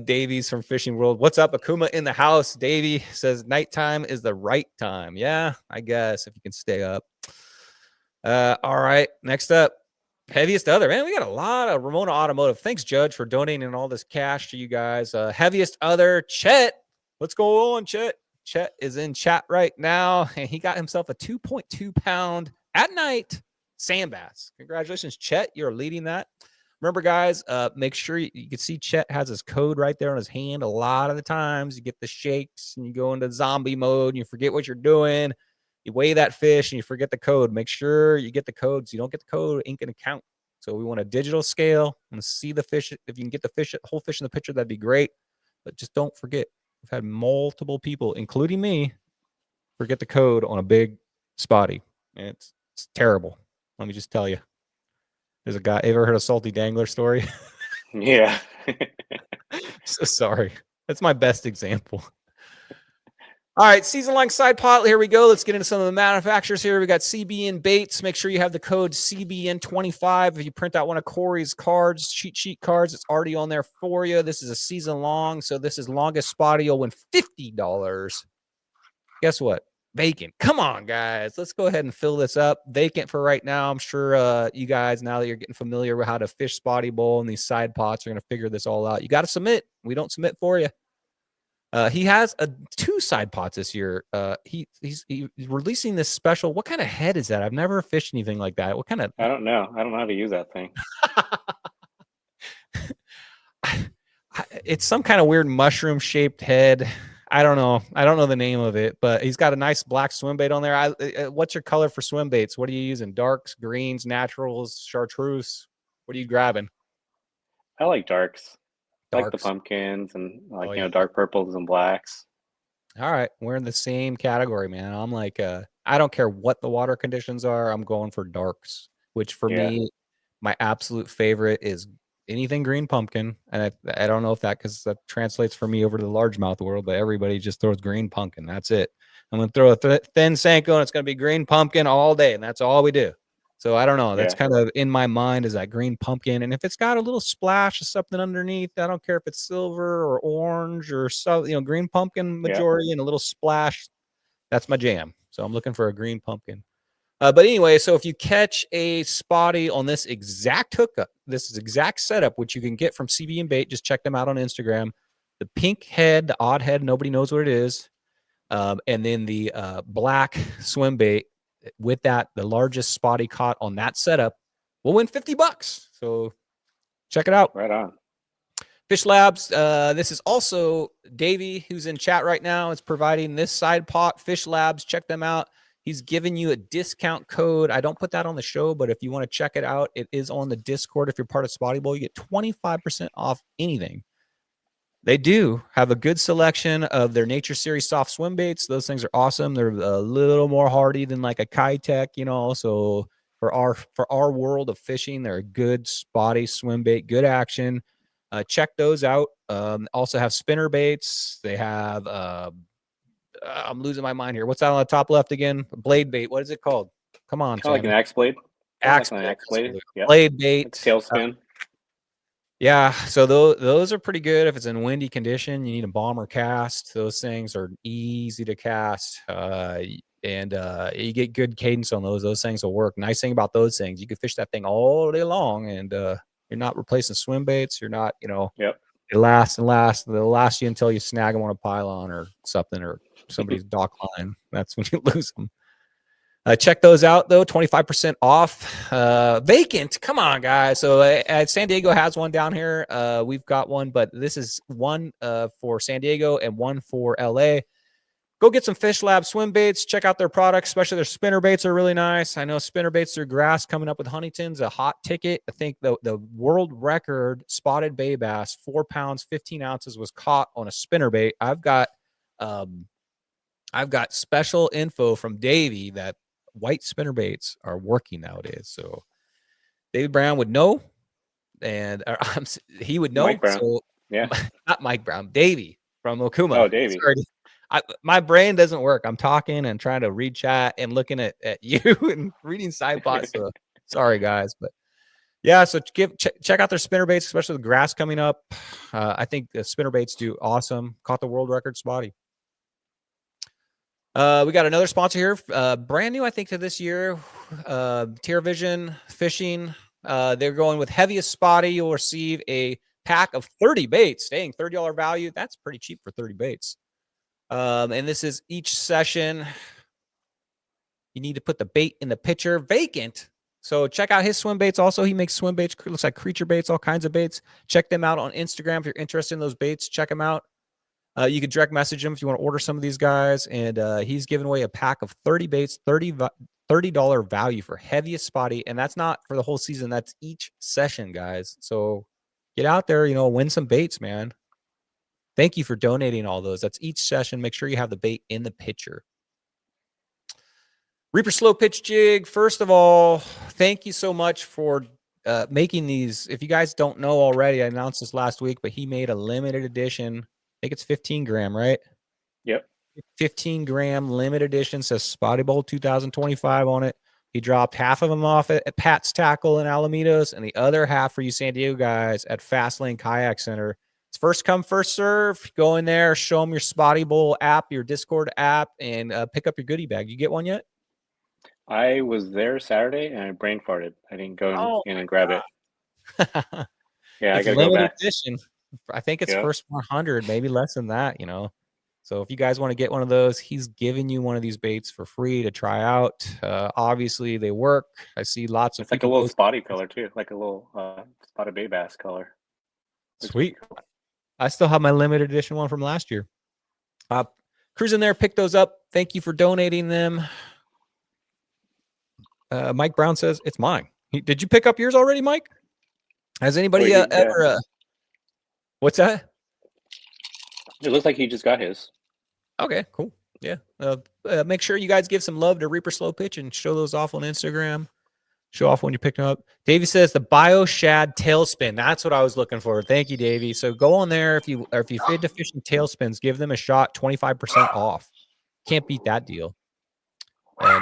Davies from Fishing World. What's up, Akuma in the house? Davey says nighttime is the right time. Yeah, I guess if you can stay up. All right, next up, heaviest other. Man, we got a lot of Ramona Automotive. Thanks, Judge, for donating all this cash to you guys. Heaviest other, Chet. What's going on, Chet? Chet is in chat right now, and he got himself a 2.2 pound at night sand bass. Congratulations, Chet. You're leading that. Remember, guys, make sure you can see Chet has his code right there on his hand. A lot of the times you get the shakes and you go into zombie mode and you forget what you're doing. You weigh that fish and you forget the code. Make sure you get the code. So you don't get the code, it ain't going to count. So we want a digital scale and see the fish. If you can get the whole fish in the picture, that'd be great. But just don't forget. We've had multiple people, including me, forget the code on a big spotty. And it's terrible. Let me just tell you. There's a guy. Ever heard a salty dangler story? Yeah. So sorry. That's my best example. All right, season-long side pot. Here we go. Let's get into some of the manufacturers here. We got CBN Baits. Make sure you have the code CBN25. If you print out one of Corey's cards, cheat sheet cards, it's already on there for you. This is a season-long, so this is longest spotty. You'll win $50. Guess what? Vacant. Come on, guys. Let's go ahead and fill this up. Vacant for right now. I'm sure you guys, now that you're getting familiar with how to fish spotty bowl and these side pots, are going to figure this all out. You got to submit. We don't submit for you. He has 2 side pots this year. He's releasing this special. What kind of head is that? I've never fished anything like that. What kind of? I don't know. I don't know how to use that thing. It's some kind of weird mushroom shaped head. I don't know. I don't know the name of it, but he's got a nice black swim bait on there. What's your color for swim baits? What are you using? Darks, greens, naturals, chartreuse? What are you grabbing? I like darks. I like the Darks. pumpkins and dark purples and blacks. All right. We're in the same category, man. I'm like, I don't care what the water conditions are. I'm going for darks, which for me, my absolute favorite is anything green pumpkin. And I don't know if because that translates for me over to the largemouth world, but everybody just throws green pumpkin. That's it. I'm going to throw a thin Senko and it's going to be green pumpkin all day. And that's all we do. So I don't know. That's kind of in my mind is that green pumpkin. And if it's got a little splash of something underneath, I don't care if it's silver or orange or green pumpkin majority and a little splash. That's my jam. So I'm looking for a green pumpkin. But anyway, so if you catch a spotty on this exact hookup, this is exact setup, which you can get from CB and Bait, just check them out on Instagram. The pink head, the odd head, nobody knows what it is. And then the black swim bait with that, the largest spotty caught on that setup will win $50. So check it out. Right on. Fish Labs. This is also Davey, who's in chat right now. Is providing this side pot. Fish Labs. Check them out. He's giving you a discount code. I don't put that on the show, but if you want to check it out, it is on the Discord. If you're part of Spotty Bowl, you get 25% off anything. They do have a good selection of their Nature Series soft swim baits. Those things are awesome. They're a little more hardy than like a Kitech, So for our world of fishing, they're a good spotty swim bait, good action. Check those out. Also have spinner baits. They have I'm losing my mind here. What's that on the top left again? Blade bait. What is it called? Come on, kind of like an axe blade. Axe blade. Yep. Blade bait. Tailspin. Yeah, so those are pretty good. If it's in windy condition, you need a bomber cast. Those things are easy to cast, and you get good cadence on those. Those things will work. Nice thing about those things, you can fish that thing all day long, and you're not replacing swim baits. You're not, Yep. They last and last. They'll last you until you snag them on a pylon or something, or somebody's dock line. That's when you lose them. Check those out, though. 25% off. Vacant. Come on, guys. So San Diego has one down here. We've got one, but this is one for San Diego and one for LA. Go get some Fish Lab swim baits. Check out their products, especially their spinner baits are really nice. I know spinner baits through grass coming up with Huntington's a hot ticket. I think the world record spotted bay bass, 4 pounds, 15 ounces, was caught on a spinner bait. I've got special info from Davey that white spinner baits are working nowadays. So David Brown would know, and he would know. Mike Brown. So, yeah, not Mike Brown, Davey from Okuma. Oh, Davey. Sorry. My brain doesn't work. I'm talking and trying to read chat and looking at you and reading side pots. So sorry, guys, but yeah. So check out their spinner baits, especially the grass coming up. I think the spinner baits do awesome. Caught the world record spotty. We got another sponsor here, brand new, I think, to this year. Tier Vision Fishing. They're going with heaviest spotty. You'll receive a pack of 30 baits, staying $30 value. That's pretty cheap for 30 baits. And this is each session. You need to put the bait in the pitcher. Vacant. So check out his swim baits. Also, he makes swim baits. Looks like creature baits, all kinds of baits. Check them out on Instagram if you're interested in those baits. Check them out. You can direct message him if you want to order some of these guys. And he's giving away a pack of 30 baits, $30 value for heaviest spotty. And that's not for the whole season. That's each session, guys. So get out there, win some baits, man. Thank you for donating all those. That's each session. Make sure you have the bait in the pitcher. Reaper Slow Pitch Jig. First of all, thank you so much for making these. If you guys don't know already, I announced this last week, but he made a limited edition. I think it's 15 gram, right? Yep. 15 gram limited edition, says Spotty Bowl 2025 on it. He dropped half of them off at Pat's Tackle in Alamitos and the other half for you San Diego guys at Fastlane Kayak Center. It's first come, first serve. Go in there, show them your Spotty Bowl app, your Discord app, and pick up your goodie bag. You get one yet? I was there Saturday and I brain farted. I didn't go in and grab it. Yeah, I gotta go back. Edition. I think it's first 100, maybe less than that, So if you guys want to get one of those, he's giving you one of these baits for free to try out. Obviously, they work. I see lots of. It's like a little spotty color too, like a little spotted bay bass color. Sweet. Cool. I still have my limited edition one from last year. Cruise in there, pick those up. Thank you for donating them. Mike Brown says it's mine. Did you pick up yours already, Mike? Has anybody ever? What's that? It looks like he just got his. Okay, cool. Yeah. Make sure you guys give some love to Reaper Slow Pitch and show those off on Instagram. Show off when you pick them up. Davey says the Bio Shad Tailspin. That's what I was looking for. Thank you, Davey. So go on there if you feed to fishing tailspins, give them a shot, 25% off. Can't beat that deal.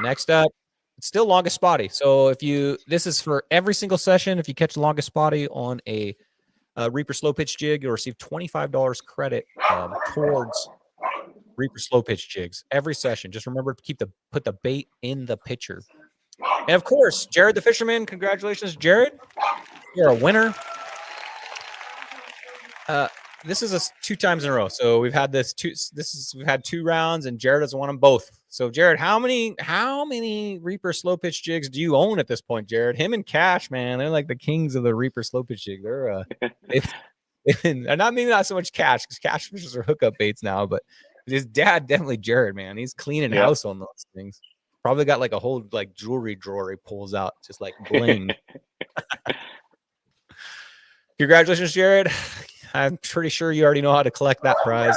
Next up, it's still longest spotty. So this is for every single session. If you catch the longest spotty on a Reaper Slow Pitch jig, you'll receive $25 credit towards Reaper Slow Pitch jigs every session. Just remember to put the bait in the pitcher. And of course, Jared the Fisherman. Congratulations, Jared. You're a winner. This is 2 times in a row. So we've had we've had 2 rounds, and Jared has won them both. So Jared, how many Reaper Slow Pitch jigs do you own at this point, Jared? Him and Cash, man, they're like the kings of the Reaper Slow Pitch jig. They're not so much Cash, because Cash fishes are hookup baits now, but his dad, definitely Jared, man. He's cleaning house on those things. Probably got like a whole jewelry drawer he pulls out, just like bling. Congratulations, Jared. I'm pretty sure you already know how to collect that prize.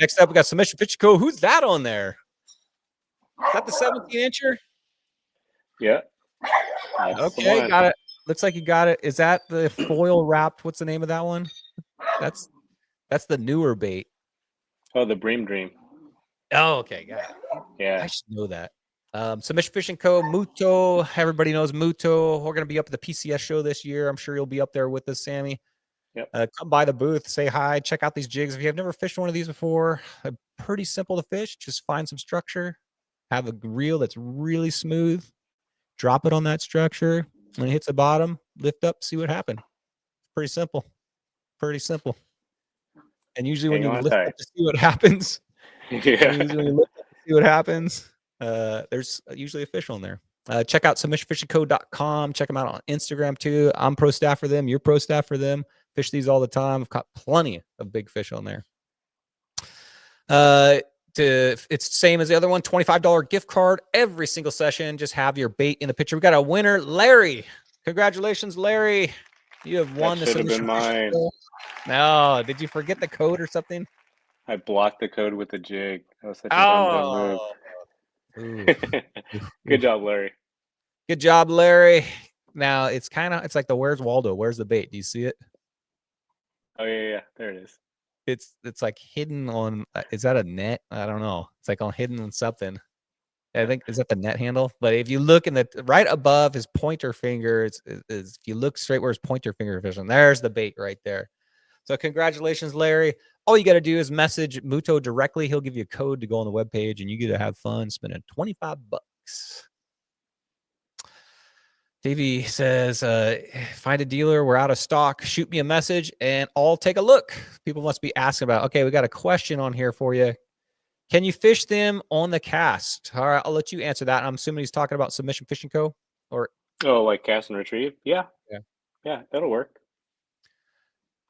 Next up, we got Submission Pitch Co. Who's that on there? Is that the 17-incher? Yeah. Okay, got it. Looks like you got it. Is that the foil wrapped? What's the name of that one? That's the newer bait. Oh, the Bream Dream. Oh, okay, got it. Yeah. I should know that. Submission Fishing Co. Muto. Everybody knows Muto. We're going to be up at the PCS show this year. I'm sure you'll be up there with us, Sammy. Yep. Come by the booth, say hi, check out these jigs. If you have never fished one of these before, pretty simple to fish. Just find some structure, have a reel that's really smooth, drop it on that structure. When it hits the bottom, lift up, see what happens. Pretty simple. Pretty simple. And usually when you lift up to see what happens, there's usually a fish on there. Check out submissionfishingco.com. Check them out on Instagram too. I'm pro staff for them. You're pro staff for them. Fish these all the time. I've caught plenty of big fish on there. It's the same as the other one. $25 gift card every single session. Just have your bait in the picture. We got a winner, Larry. Congratulations, Larry. You have won the submission. Mine. No, did you forget the code or something? I blocked the code with the jig. That was such a dumb move. Good job, Larry. Good job, Larry. Now it's like the Where's Waldo? Where's the bait? Do you see it? Oh yeah, there it is. It's like hidden on. Is that a net? I don't know. It's like hidden on something. I think is that the net handle. But if you look in the right above his pointer finger, is if you look straight where his pointer finger is, and there's the bait right there. So congratulations, Larry. All you got to do is message Muto directly. He'll give you a code to go on the webpage, and you get to have fun spending $25. Davey says, find a dealer. We're out of stock. Shoot me a message, and I'll take a look. People must be asking about, okay, we got a question on here for you. Can you fish them on the cast? All right, I'll let you answer that. I'm assuming he's talking about Submission Fishing Co. Or Oh, like cast and retrieve? Yeah, Yeah. yeah, that'll work.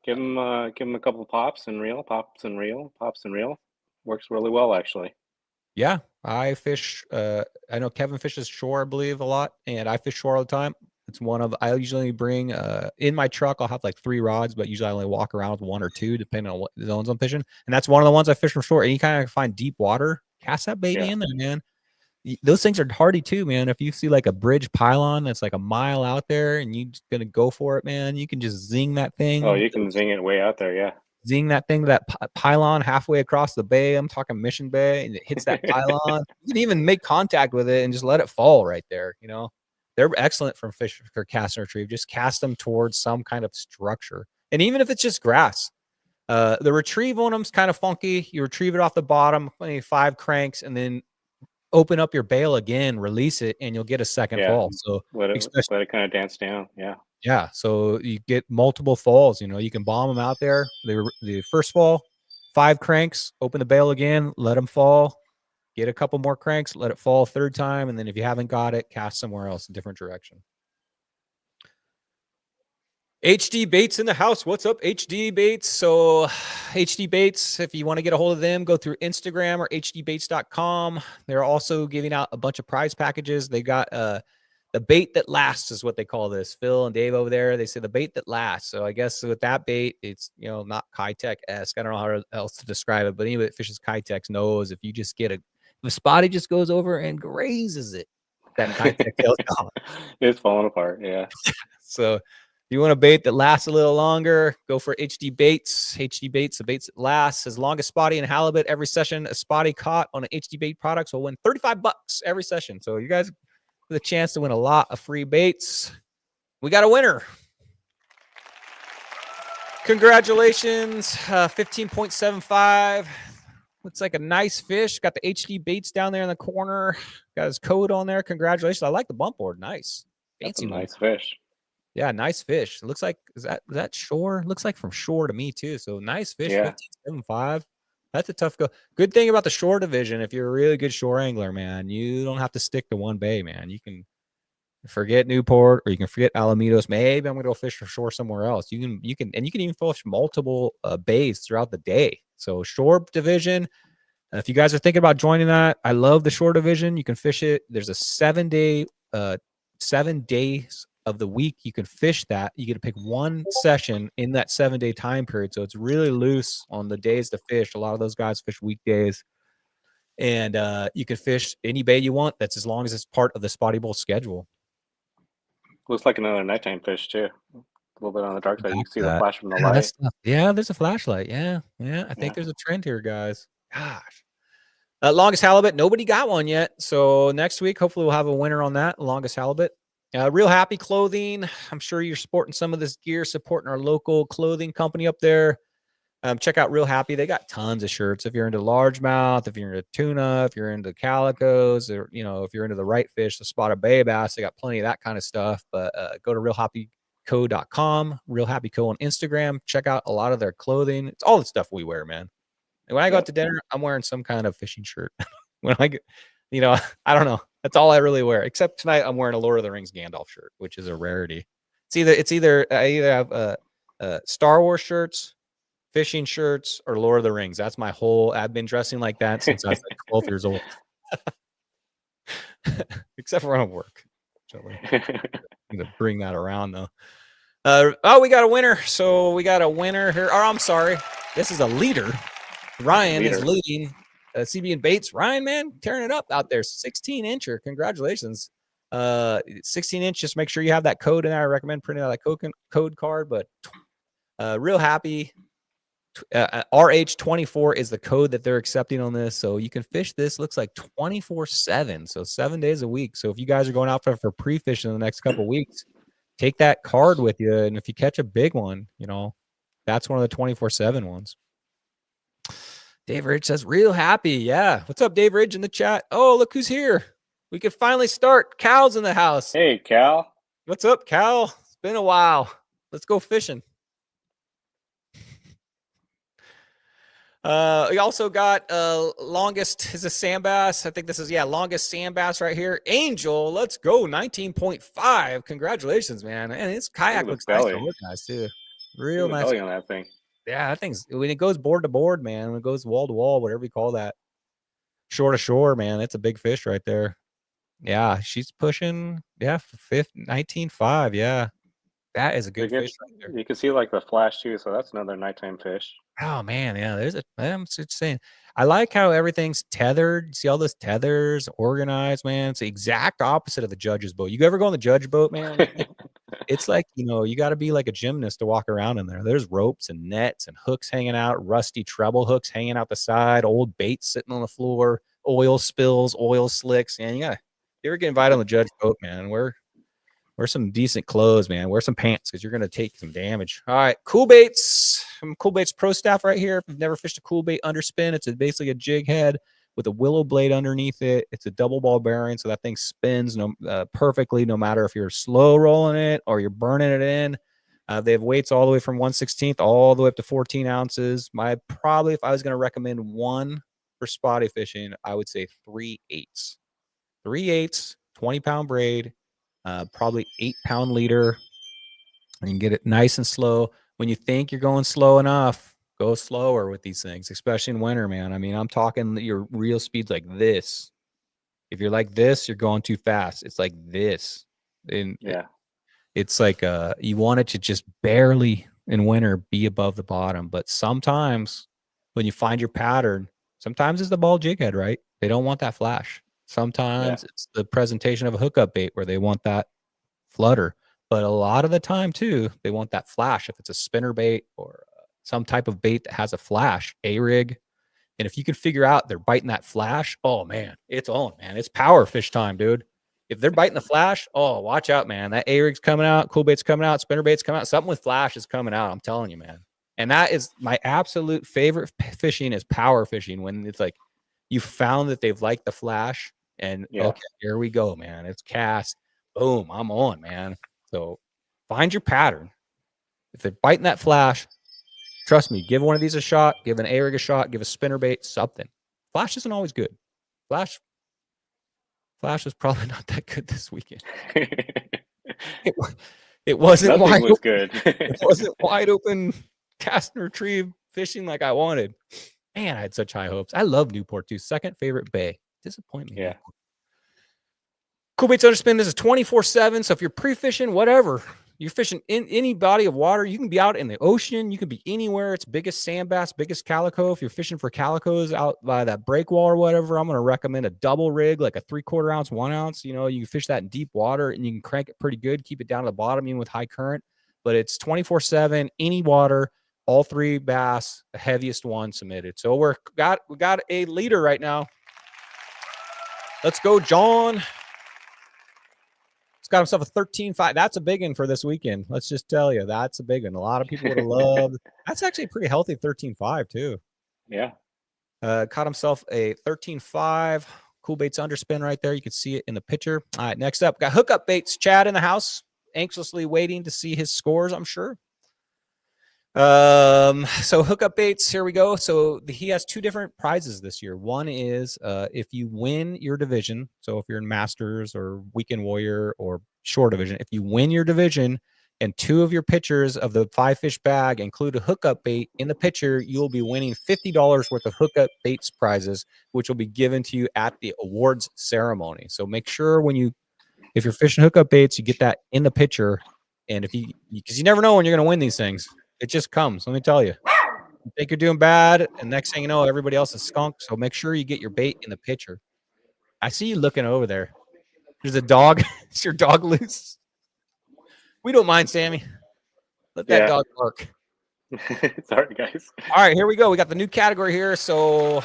Give them a couple pops and reel, pops and reel, pops and reel. Works really well, actually. Yeah, I fish. I know Kevin fishes shore, I believe, a lot, and I fish shore all the time. It's one of I usually bring in my truck. I'll have like 3 rods, but usually I only walk around with 1 or 2, depending on what zones I'm fishing. And that's one of the ones I fish from shore. Any kind of find deep water, cast that baby Yeah. in there, man. Those things are hardy too, man. If you see like a bridge pylon that's like a mile out there, and you're just gonna go for it, man, you can just zing that Oh, thing. you can zing it way out there, yeah. Zing that thing to that pylon halfway across the bay. I'm talking Mission Bay, and it hits that pylon. You can even make contact with it and just let it fall right there. You know, they're excellent for fish for cast and retrieve. Just cast them towards some kind of structure, and even if it's just grass. The retrieve on them's kind of funky. You retrieve it off the bottom, 5 cranks, and then open up your bail again, release it, and you'll get a second Yeah, fall. So especially let it kinda dance down, yeah. yeah, so you get multiple falls, you know, you can bomb them out there. The first fall, 5 cranks, open the bail again, let them fall, get a couple more cranks, let it fall a third time, and then if you haven't got it, cast somewhere else, a different direction. HD Baits in the house. What's up, HD Baits? So HD Baits, if you want to get a hold of them, go through Instagram or hdbaits.com. They're also giving out a bunch of prize packages. They got the bait that lasts is what they call this. Phil and Dave over there, they say the bait that lasts. So I guess with that bait, it's, you know, not Kitech-esque. I don't know how else to describe it, but anybody that fishes Kitech knows if you just get if a Spotty just goes over and grazes it, that Kitech tail's gone. It's falling apart, yeah. So if you want a bait that lasts a little longer, go for HD Baits. HD Baits, the baits that last. As long as Spotty and halibut every session, a Spotty caught on an HD Bait products will win $35 every session. So you guys with a chance to win a lot of free baits. We got a winner. Congratulations, 15.75. Looks like a nice fish. Got the HD Baits down there in the corner. Got his code on there. Congratulations. I like the bump board. Nice. That's a Fancy one. nice fish. Yeah, nice fish. It looks like is that shore? Looks like from shore to me too. So nice fish, Yeah. 15.75. That's a tough go. Good thing about the shore division, if you're a really good shore angler, man, you don't have to stick to one bay, man. You can forget Newport or you can forget Alamitos. Maybe I'm gonna go fish for shore somewhere else. You can even fish multiple bays throughout the day. So shore division. If you guys are thinking about joining that, I love the shore division. You can fish it. There's a 7 days of the week you can fish that. You get to pick one session in that 7-day time period. So it's really loose on the days to fish. A lot of those guys fish weekdays. And you can fish any bay you want. That's as long as it's part of the Spotty Bowl schedule. Looks like another nighttime fish too. A little bit on the dark side. You can see the flash from the Yeah, light. yeah, there's a flashlight. Yeah. I think there's a trend here, guys. Gosh. Longest halibut, nobody got one yet. So next week, hopefully we'll have a winner on that. Longest halibut. Real Happy Clothing. I'm sure you're sporting some of this gear, supporting our local clothing company up there. Check out Real Happy. They got tons of shirts. If you're into largemouth, if you're into tuna, if you're into calicos, or if you're into the right fish, the spotted bay bass, they got plenty of that kind of stuff. But go to realhappyco.com, Real Happy Co on Instagram. Check out a lot of their clothing. It's all the stuff we wear, man. And when I go out to dinner, I'm wearing some kind of fishing shirt. When I get, I don't know. That's all I really wear. Except tonight, I'm wearing a Lord of the Rings Gandalf shirt, which is a rarity. It's either I either have Star Wars shirts, fishing shirts, or Lord of the Rings. That's my whole. I've been dressing like that since I was like 12 years old. Except for when I work. I'm gonna bring that around though. We got a winner. So we got a winner here. Oh, I'm sorry. This is a leader. Ryan is leading CB and Baits. Ryan, man, tearing it up out there. 16-incher. Congratulations. 16-inch. Just make sure you have that code in there. I recommend printing out that code card. But Real Happy. RH24 is the code that they're accepting on this. So you can fish this. Looks like 24/7. So 7 days a week. So if you guys are going out for pre-fishing in the next couple weeks, take that card with you. And if you catch a big one, that's one of the 24/7 ones. Dave Ridge says, Real Happy. Yeah. What's up, Dave Ridge in the chat? Oh, look who's here. We can finally start. Cal's in the house. Hey, Cal. What's up, Cal? It's been a while. Let's go fishing. We also got longest is a sand bass. I think this is longest sand bass right here. Angel, let's go 19.5. Congratulations, man. And his Look kayak at the looks nice to belly. organize too. Look Real at the nice. belly on that thing. Yeah, that thing's when it goes board to board, man. When it goes wall to wall, whatever you call that. Shore to shore, man. It's a big fish right there. Yeah, she's pushing, fifth 19.5. Yeah. That is a good fish right there. You can see like the flash too, so that's another nighttime fish. Oh man, yeah. I'm just saying. I like how everything's tethered. See all those tethers organized, man. It's the exact opposite of the judge's boat. You ever go on the judge boat, man? It's like, you got to be like a gymnast to walk around in there. There's ropes and nets and hooks hanging out, rusty treble hooks hanging out the side, old baits sitting on the floor, oil spills, oil slicks. And you ever get invited on the judge boat, man? Wear some decent clothes, man. Wear some pants because you're going to take some damage. All right, cool baits. Cool Baits ProStaff right here. If you've never fished a cool bait underspin, it's basically a jig head with a willow blade underneath it. It's a double ball bearing, so that thing spins perfectly, no matter if you're slow rolling it or you're burning it in. They have weights all the way from 1/16 all the way up to 14 ounces. If I was going to recommend one for spotty fishing, I would say 3/8. 3/8, 20-pound braid. Probably 8-pound leader. And you can get it nice and slow. When you think you're going slow enough, go slower with these things, especially in winter, man. I mean, I'm talking your real speed's like this. If you're like this, you're going too fast. It's like this. And it's like you want it to just barely in winter be above the bottom. But sometimes when you find your pattern, sometimes it's the ball jig head, right? They don't want that flash. Sometimes it's the presentation of a hookup bait where they want that flutter. But a lot of the time, too, they want that flash. If it's a spinner bait or some type of bait that has a flash, A-rig. And if you can figure out they're biting that flash, oh, man, it's on, man. It's power fish time, dude. If they're biting the flash, oh, watch out, man. That A-rig's coming out, cool bait's coming out, spinner bait's coming out. Something with flash is coming out. I'm telling you, man. And that is my absolute favorite fishing is power fishing when it's like you found that they've liked the flash and okay, here we go, man. It's cast. Boom, I'm on, man. So find your pattern. If they're biting that flash, trust me, give one of these a shot, give an A-rig a shot, give a spinner bait, something. Flash isn't always good. Flash was probably not that good this weekend. It wasn't wide open. Good. It wasn't wide open cast and retrieve fishing like I wanted. Man, I had such high hopes. I love Newport too. Second favorite bay. Disappoint me. Yeah. Cool Baits Underspin. This is 24/7. So if you're pre-fishing, whatever, you're fishing in any body of water, you can be out in the ocean. You can be anywhere. It's biggest sand bass, biggest calico. If you're fishing for calicos out by that breakwall or whatever, I'm going to recommend a double rig, like a 3/4 ounce, 1 ounce. You can fish that in deep water and you can crank it pretty good. Keep it down to the bottom, even with high current. But it's 24/7, any water, all three bass, the heaviest one submitted. So we got a leader right now. Let's go, John. Got himself a 13.5. That's a big one for this weekend. Let's just tell you, that's a big one. A lot of people would have loved. That's actually a pretty healthy 13.5 too. Yeah. Caught himself a 13.5. Cool Baits Underspin right there. You can see it in the picture. All right, next up, got hookup baits. Chad in the house, anxiously waiting to see his scores, I'm sure. So hookup baits, here we go. So he has two different prizes this year. One is if you win your division, so if you're in Masters or Weekend Warrior or Shore Division, if you win your division and two of your pitchers of the 5-fish bag include a hookup bait in the pitcher, you will be winning $50 worth of hookup baits prizes, which will be given to you at the awards ceremony. So make sure if you're fishing hookup baits, you get that in the pitcher. And because you never know when you're going to win these things. It just comes. Let me tell you. You think you're doing bad, and next thing you know, everybody else is skunk. So make sure you get your bait in the pitcher. I see you looking over there. There's a dog. Is your dog loose? We don't mind, Sammy. Let that dog bark. Sorry, guys. All right, here we go. We got the new category here. So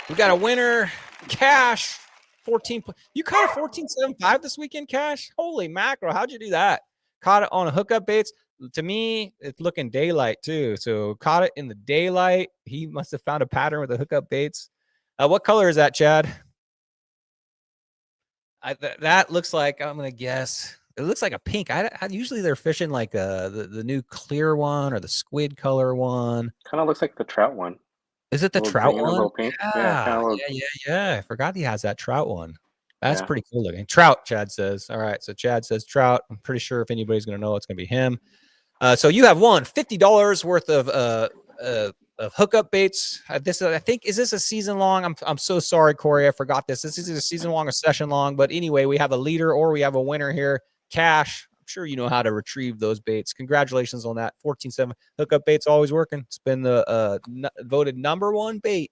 we got a winner. Cash. 14. You caught a 14.75 this weekend, Cash? Holy mackerel. How'd you do that? Caught it on a hookup baits. To me, it's looking daylight too. So caught it in the daylight. He must have found a pattern with the hookup baits. What color is that, Chad? That looks like, I'm going to guess, it looks like a pink. Usually they're fishing like the new clear one or the squid color one. Kind of looks like the trout one. Is it the little trout green, a one? little pink. Yeah, Yeah, kind of little, yeah. I forgot he has that trout one. That's yeah. pretty cool looking. Trout, Chad says. All right, so Chad says trout. I'm pretty sure if anybody's gonna know, it's gonna be him. So you have won $50 worth of hookup baits. This I think is this a season long? I'm so sorry, Corey. I forgot this. This is a season long or session long. But anyway, we have a leader or we have a winner here. Cash. I'm sure you know how to retrieve those baits. Congratulations on that. 14-7 hookup baits always working. It's been the voted #1 bait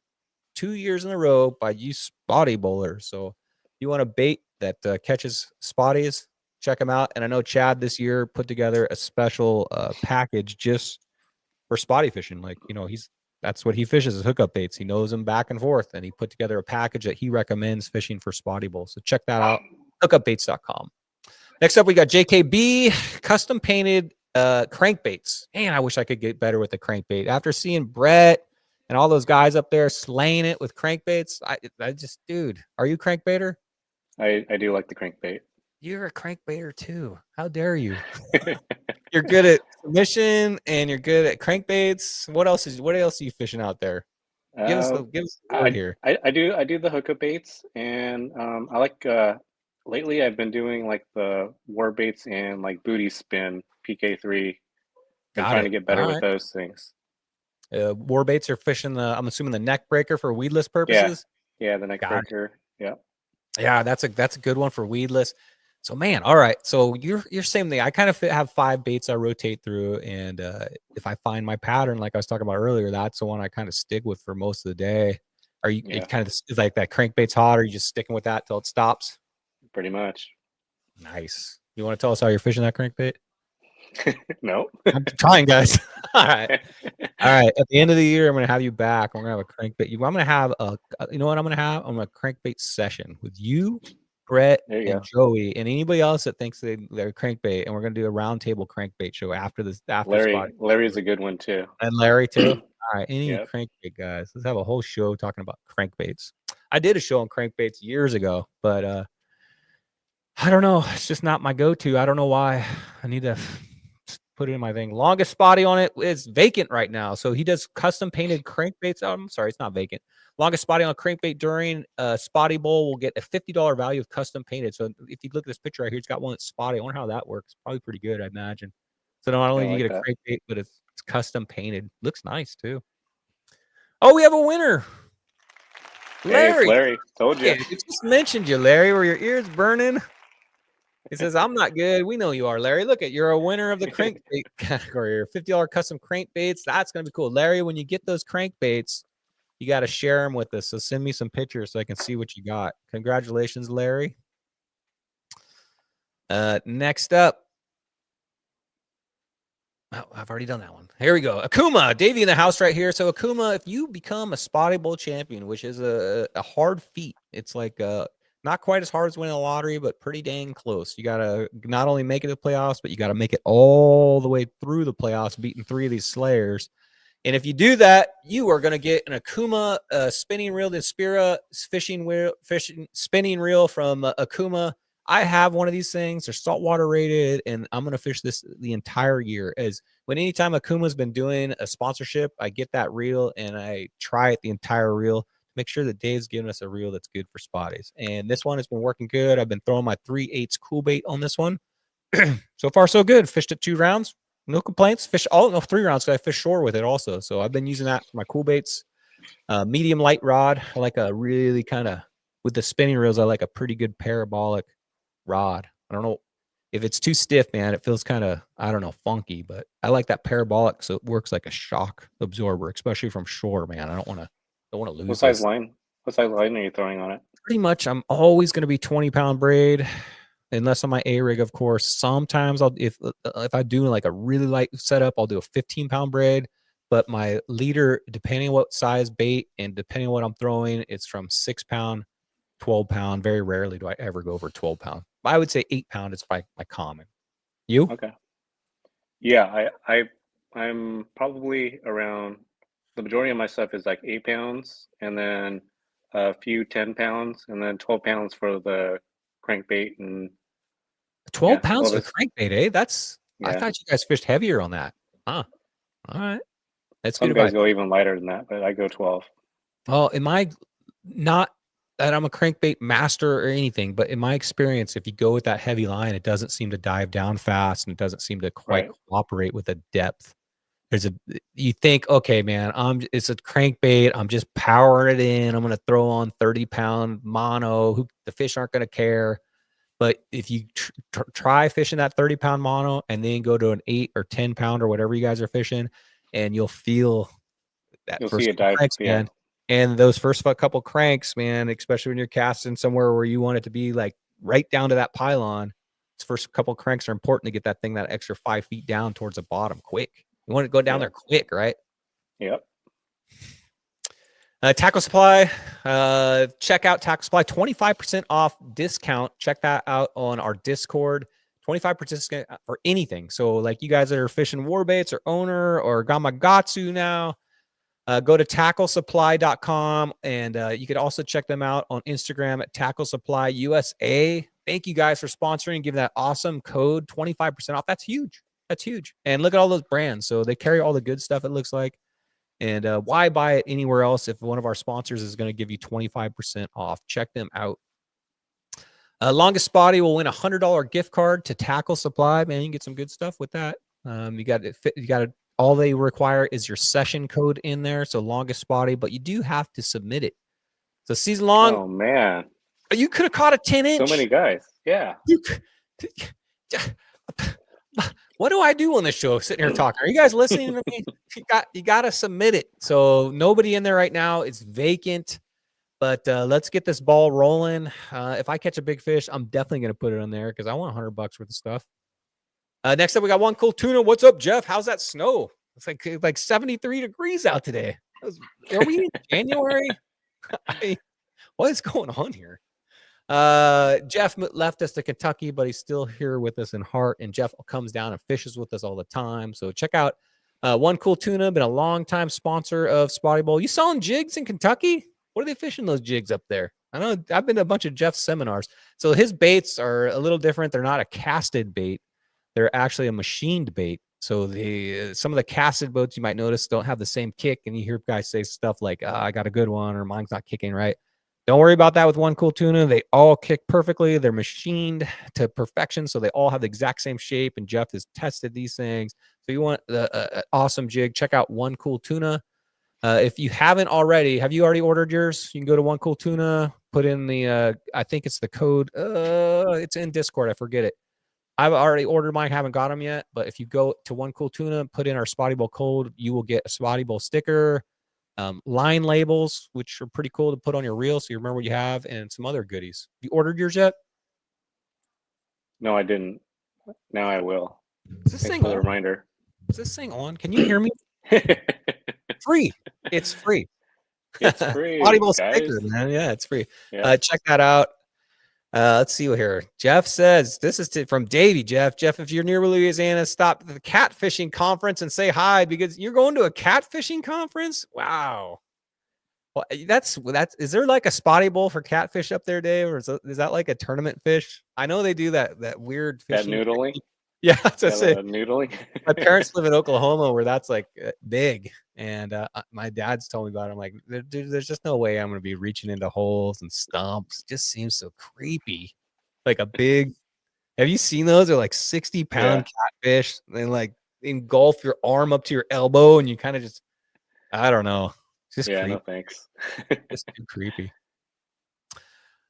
2 years in a row by you Spotty bowlers. So you want a bait that catches spotties, check them out. And I know Chad this year put together a special package just for spotty fishing. Like, you know, that's what he fishes is hookup baits. He knows them back and forth, and he put together a package that he recommends fishing for spotty bowls. So check that out, hookupbaits.com. Next up, we got JKB custom painted crankbaits. Man, I wish I could get better with the crankbait. After seeing Brett and all those guys up there slaying it with crankbaits, I just, dude, are you a crankbaiter? I do like the crankbait. You're a crankbaiter too. How dare you? You're good at submission and you're good at crankbaits. What else are you fishing out there? Give us the word here. I do the hookup baits, and I like lately I've been doing like the war baits and like booty spin PK3. Been Got trying to it. get better All with right. those things. War baits are fishing I'm assuming the neck breaker for weedless purposes. Yeah, the neck Got it. breaker. Yeah. Yeah, that's a good one for weedless. So man, all right. So you're same thing. I kind of have 5 baits I rotate through, and if I find my pattern, like I was talking about earlier, that's the one I kind of stick with for most of the day. Are you kind of is like that crankbait's hot, or are you just sticking with that till it stops? Pretty much. Nice. You want to tell us how you're fishing that crankbait? No. I'm trying, guys. All right. All right. At the end of the year, I'm going to have you back. I'm going to have a crankbait. I'm going to have you know what I'm going to have? I'm going to crankbait session with you, Brett, and Joey, and anybody else that thinks they're crankbait. And we're going to do a roundtable crankbait show after this. Larry's a good one too. And Larry too. All right. Any crankbait guys? Let's have a whole show talking about crankbaits. I did a show on crankbaits years ago, but I don't know. It's just not my go-to. I don't know why. I need to put it in my thing. Longest spotty on it is vacant right now. So he does custom painted crankbaits. I'm sorry, it's not vacant. Longest spotty on a crankbait during Spotty Bowl will get a $50 value of custom painted. So if you look at this picture right here, it's got one that's spotty. I wonder how that works. Probably pretty good, I imagine. So not only do you get a crankbait, but it's custom painted. Looks nice too. Oh, we have a winner. Larry. Hey, Larry, told you. Yeah, it just mentioned you, Larry. Were your ears burning? He says, I'm not good. We know you are, Larry. Look at you're a winner of the crankbait category here. $50 custom crankbaits. That's going to be cool. Larry, when you get those crankbaits, you got to share them with us. So send me some pictures so I can see what you got. Congratulations, Larry. Next up. Oh, I've already done that one. Here we go. Akuma, Davey in the house right here. So Akuma, if you become a Spotty Bowl champion, which is a hard feat, it's like not quite as hard as winning a lottery, but pretty dang close. You got to not only make it to the playoffs, but you got to make it all the way through the playoffs, beating 3 of these slayers. And if you do that, you are going to get an Akuma spinning reel, the Spira spinning reel from Akuma. I have one of these things. They're saltwater rated, and I'm going to fish this the entire year. As when anytime Akuma's been doing a sponsorship, I get that reel and I try it the entire reel. Make sure that Dave's giving us a reel that's good for spotties. And this one has been working good. I've been throwing my 3/8 cool bait on this one. So far, so good. Fished it 2 rounds. No complaints. Fish 3 rounds because I fish shore with it also. So I've been using that for my cool baits. Medium light rod. I like a really kind of, with the spinning reels, I like a pretty good parabolic rod. I don't know if it's too stiff, man. It feels kind of, I don't know, funky, but I like that parabolic so it works like a shock absorber, especially from shore, man. I don't want to lose. What size line? What size line are you throwing on it? Pretty much, I'm always going to be 20-pound braid, unless on my A rig, of course. Sometimes if I do like a really light setup, I'll do a 15-pound braid. But my leader, depending on what size bait and depending on what I'm throwing, it's from 6-pound, 12-pound. Very rarely do I ever go over 12-pound. I would say 8-pound is my common. You? Okay. Yeah, I'm probably around, the majority of my stuff is like 8 pounds, and then a few 10 pounds, and then 12 pounds for the crankbait. And 12 pounds for the crankbait, eh? I thought you guys fished heavier on that. Huh. All right. That's good Some guys advice. go even lighter than that, but I go 12. Well, in my not that I'm a crankbait master or anything, but in my experience, if you go with that heavy line, it doesn't seem to dive down fast and it doesn't seem to quite Right. cooperate with the depth. You think, okay, man, it's a crankbait. I'm just powering it in. I'm going to throw on 30-pound mono. The fish aren't going to care. But if you try fishing that 30-pound mono and then go to an 8 or 10-pound or whatever you guys are fishing, and you'll feel that You'll see first it couple dive. cranks, Yeah. man. And those first couple cranks, man, especially when you're casting somewhere where you want it to be like right down to that pylon, those first couple cranks are important to get that thing that extra 5 feet down towards the bottom quick. You want to go down there quick, right? Yep. Tackle Supply, check out Tackle Supply, 25% off discount. Check that out on our Discord. 25% for anything. So like you guys that are fishing warbaits or owner or Gamakatsu now, go to tacklesupply.com, and you could also check them out on Instagram at Tackle Supply USA. Thank you guys for sponsoring, giving that awesome code, 25% off. That's huge. That's huge. And look at all those brands. So they carry all the good stuff, it looks like. And why buy it anywhere else if one of our sponsors is going to give you 25% off? Check them out. Longest Spotty will win a $100 gift card to Tackle Supply. Man, you can get some good stuff with that. You got it. All they require is your session code in there. So Longest Spotty, but you do have to submit it. So season long. Oh man, you could have caught a 10-inch. so many guys. Yeah. What do I do on this show? Sitting here talking. Are you guys listening to me? You got to submit it. So nobody in there right now. It's vacant. But let's get this ball rolling. If I catch a big fish, I'm definitely going to put it on there because I want $100 worth of stuff. Next up, we got One Cool Tuna. What's up, Jeff? How's that snow? It's like 73 degrees out today. Are we in January? What is going on here? Jeff left us to Kentucky, but he's still here with us in heart. And Jeff comes down and fishes with us all the time. So check out One Cool Tuna. Been a long time sponsor of Spotty Bowl. You selling jigs in Kentucky? What are they fishing those jigs up there? I know I've been to a bunch of Jeff's seminars. So his baits are a little different. They're not a casted bait. They're actually a machined bait. So some of the casted boats you might notice don't have the same kick. And you hear guys say stuff like, I got a good one, or mine's not kicking right. Don't worry about that with One Cool Tuna. They all kick perfectly. They're machined to perfection. So they all have the exact same shape. And Jeff has tested these things. So you want the awesome jig, check out One Cool Tuna. If you haven't already, have you already ordered yours? You can go to One Cool Tuna, put in the, I think it's the code. It's in Discord. I forget it. I've already ordered mine. Haven't got them yet. But if you go to One Cool Tuna, put in our Spotty Bowl code, you will get a Spotty Bowl sticker, line labels, which are pretty cool to put on your reel so you remember what you have, and some other goodies. Have you ordered yours yet? No, I didn't. Now I will. Is this thing for the on? reminder. Is this thing on? Can you hear me? Free. It's free. It's free, Spotty Bowl guys. sticker, man. Yeah, it's free. Yeah. Check that out. Let's see what here. Jeff says, this is from Davey. Jeff, if you're near Louisiana, stop at the catfishing conference and say hi, because you're going to a catfishing conference. Wow. Well, that's is there like a Spotty Bowl for catfish up there, Dave, or is that like a tournament fish? I know they do that weird fishing. That noodling. Yeah, that's what I say. Noodling. My parents live in Oklahoma, where that's like big, and my dad's told me about it. I'm like, there's just no way I'm going to be reaching into holes and stumps. It just seems so creepy. Like a big. Have you seen those? They're like 60-pound catfish. They like engulf your arm up to your elbow, and you kind of just, I don't know. Just creepy. No thanks. Just too creepy.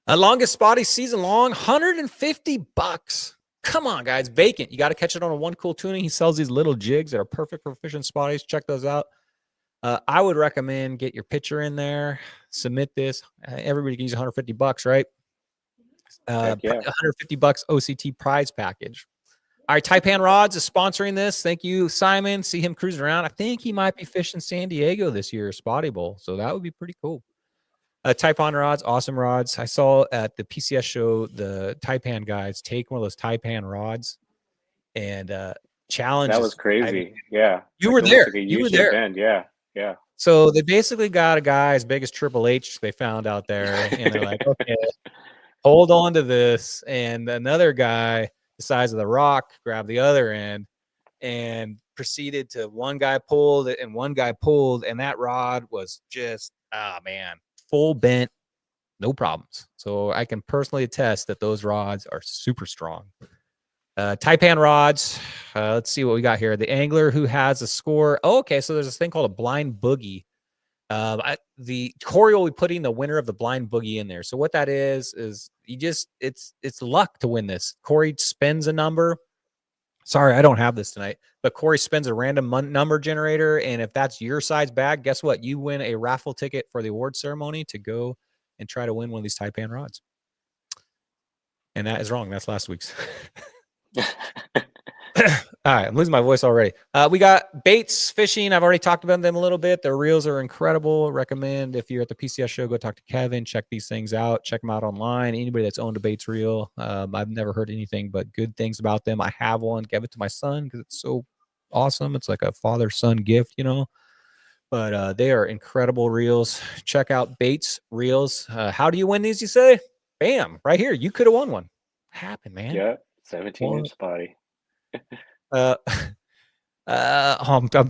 Longest Spotty season long, $150. Come on, guys. Vacant. You got to catch it on a One Cool Tuna. He sells these little jigs that are perfect for fishing spotties. Check those out. I would recommend get your picture in there. Submit this. Everybody can use $150, right? $150 OCT prize package. All right, Taipan Rods is sponsoring this. Thank you, Simon. See him cruising around. I think he might be fishing San Diego this year, Spotty Bowl. So that would be pretty cool. Taipan rods, awesome rods. I saw at the PCS show the Taipan guys take one of those Taipan rods and challenge. That was crazy. Yeah. You were there. Like you were there. Bend. Yeah. Yeah. So they basically got a guy as big as Triple H they found out there. And they're like, okay, hold on to this. And another guy the size of the rock grabbed the other end. and proceeded to one guy pulled it and one guy pulled, and that rod was just, man, full bent, no problems. So I can personally attest that those rods are super strong. Taipan rods. Let's see what we got here. The angler who has a score. Oh, okay. So there's this thing called a blind boogie. The Corey will be putting the winner of the blind boogie in there. So what that is you just, it's luck to win this. Corey spins a number. Sorry, I don't have this tonight, but Corey spins a random number generator. And if that's your size bag, guess what? You win a raffle ticket for the award ceremony to go and try to win one of these Taipan rods. And that is wrong. That's last week's. All right, I'm losing my voice already. We got Baits Fishing. I've already talked about them a little bit. Their reels are incredible. Recommend if you're at the PCS show, go talk to Kevin. Check these things out. Check them out online. Anybody that's owned a Baits reel, I've never heard anything but good things about them. I have one. Give it to my son because it's so awesome. It's like a father-son gift, you know. But they are incredible reels. Check out Baits reels. How do you win these? You say, bam, right here. You could have won one. Happened, man. Yeah, 17-inch Spotty. I'm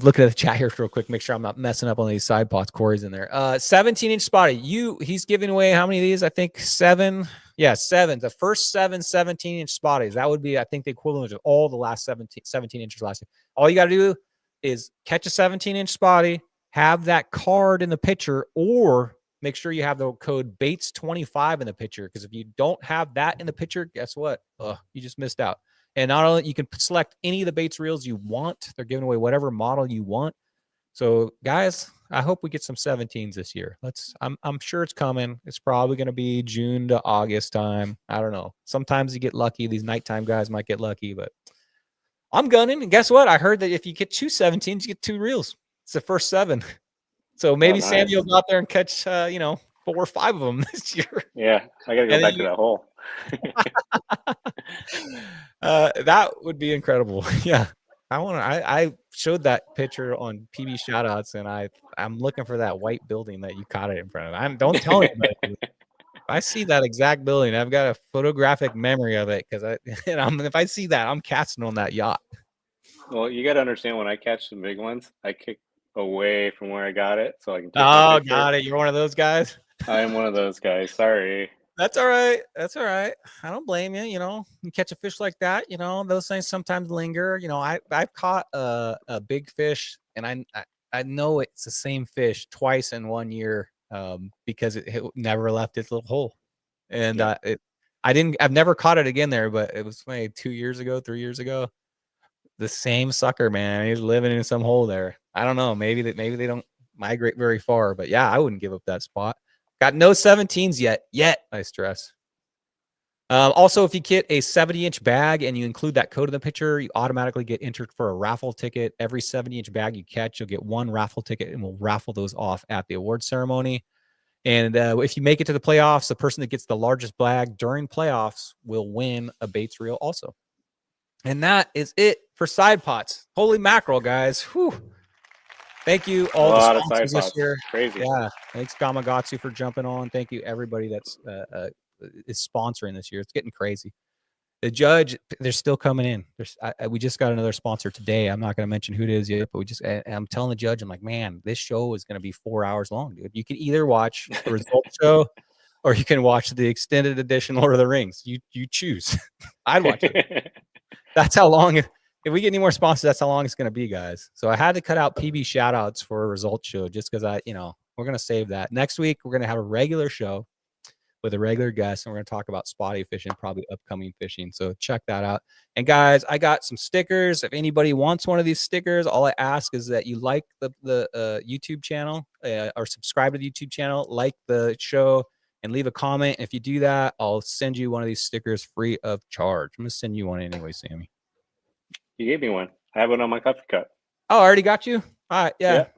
looking at the chat here real quick, make sure I'm not messing up on these side pots. Corey's in there. 17-inch Spotty. He's giving away how many of these? I think 7. Yeah, 7. The first 7 17-inch Spotties. That would be, I think, the equivalent of all the last 17 inches last year. All you got to do is catch a 17-inch Spotty, have that card in the picture, or make sure you have the code Bates25 in the picture. Because if you don't have that in the picture, guess what? You just missed out. And not only you can select any of the Baits reels you want, they're giving away whatever model you want. So guys, I hope we get some 17s this year. I'm sure it's coming. It's probably going to be June to August time. I don't know. Sometimes you get lucky. These nighttime guys might get lucky, but I'm gunning. And guess what? I heard that if you get 2 17s, you get 2 reels. It's the first 7. So maybe nice. Sammy will go out there and catch 4 or 5 of them this year. Yeah, I gotta go back to that hole. That would be incredible. Yeah, I showed that picture on PB Shoutouts, and I'm looking for that white building that you caught it in front of. Don't tell anybody. I see that exact building. I've got a photographic memory of it because if I see that, I'm casting on that yacht. Well, you got to understand, when I catch some big ones, I kick away from where I got it so I can. Got it. You're one of those guys. I am one of those guys. Sorry. That's all right. That's all right. I don't blame you. You catch a fish like that, those things sometimes linger. I've caught a big fish, and I know it's the same fish twice in 1 year because it never left its little hole. And I've never caught it again there, but it was maybe 2 years ago, 3 years ago. The same sucker, man. He's living in some hole there. I don't know. Maybe they don't migrate very far, but yeah, I wouldn't give up that spot. Got no 17s yet, I stress. Also, if you get a 70-inch bag and you include that code in the picture, you automatically get entered for a raffle ticket. Every 70-inch bag you catch, you'll get 1 raffle ticket, and we'll raffle those off at the award ceremony. And if you make it to the playoffs, the person that gets the largest bag during playoffs will win a Baits reel also. And that is it for side pots. Holy mackerel, guys. Whew. Thank you all the sponsors this year. Crazy. Yeah, thanks Gamagatsu for jumping on. Thank you everybody that's is sponsoring this year. It's getting crazy. The judge, they're still coming in. We just got another sponsor today. I'm not going to mention who it is yet, but I'm telling the judge, I'm like, man, this show is going to be 4 hours long, dude. You can either watch the result show, or you can watch the extended edition Lord of the Rings. You choose. I'd watch it. That's how long. If we get any more sponsors, that's how long it's going to be, guys. So I had to cut out PB shoutouts for a result show just because we're going to save that. Next week, we're going to have a regular show with a regular guest, and we're going to talk about spotty fishing, probably upcoming fishing. So check that out. And guys, I got some stickers. If anybody wants one of these stickers, all I ask is that you like the YouTube channel or subscribe to the YouTube channel, like the show, and leave a comment. If you do that, I'll send you one of these stickers free of charge. I'm going to send you one anyway, Sammy. You gave me one. I have one on my coffee cup. Oh, I already got you? All right, yeah. Yep.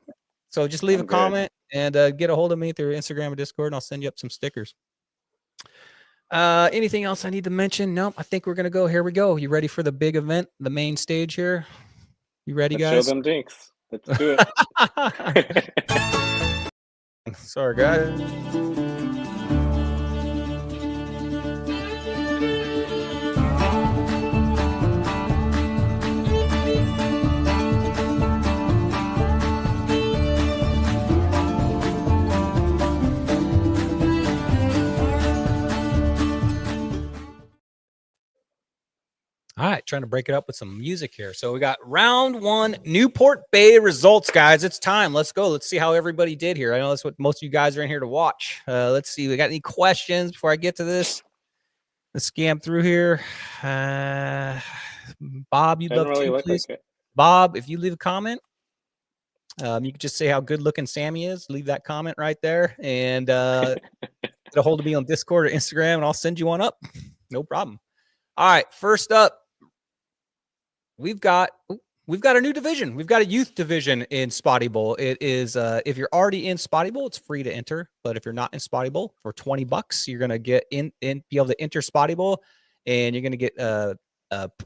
So just leave a comment and get a hold of me through Instagram or Discord, and I'll send you up some stickers. Anything else I need to mention? Nope. I think we're going to go. Here we go. You ready for the big event, the main stage here? You ready, guys? Show them dinks. Let's do it. Sorry, guys. All right, trying to break it up with some music here. So we got round 1 Newport Bay results, guys. It's time. Let's go. Let's see how everybody did here. I know that's what most of you guys are in here to watch. Let's see. We got any questions before I get to this? Let's scam through here. Bob, you'd Doesn't love really to, look please. like it. Bob, if you leave a comment, you can just say how good looking Sammy is. Leave that comment right there, and get a hold of me on Discord or Instagram, and I'll send you one up. No problem. All right, first up, we've got a new division. We've got a youth division in Spotty Bowl. It is if you're already in Spotty Bowl, it's free to enter. But if you're not in Spotty Bowl, for $20, you're gonna get be able to enter Spotty Bowl, and you're gonna get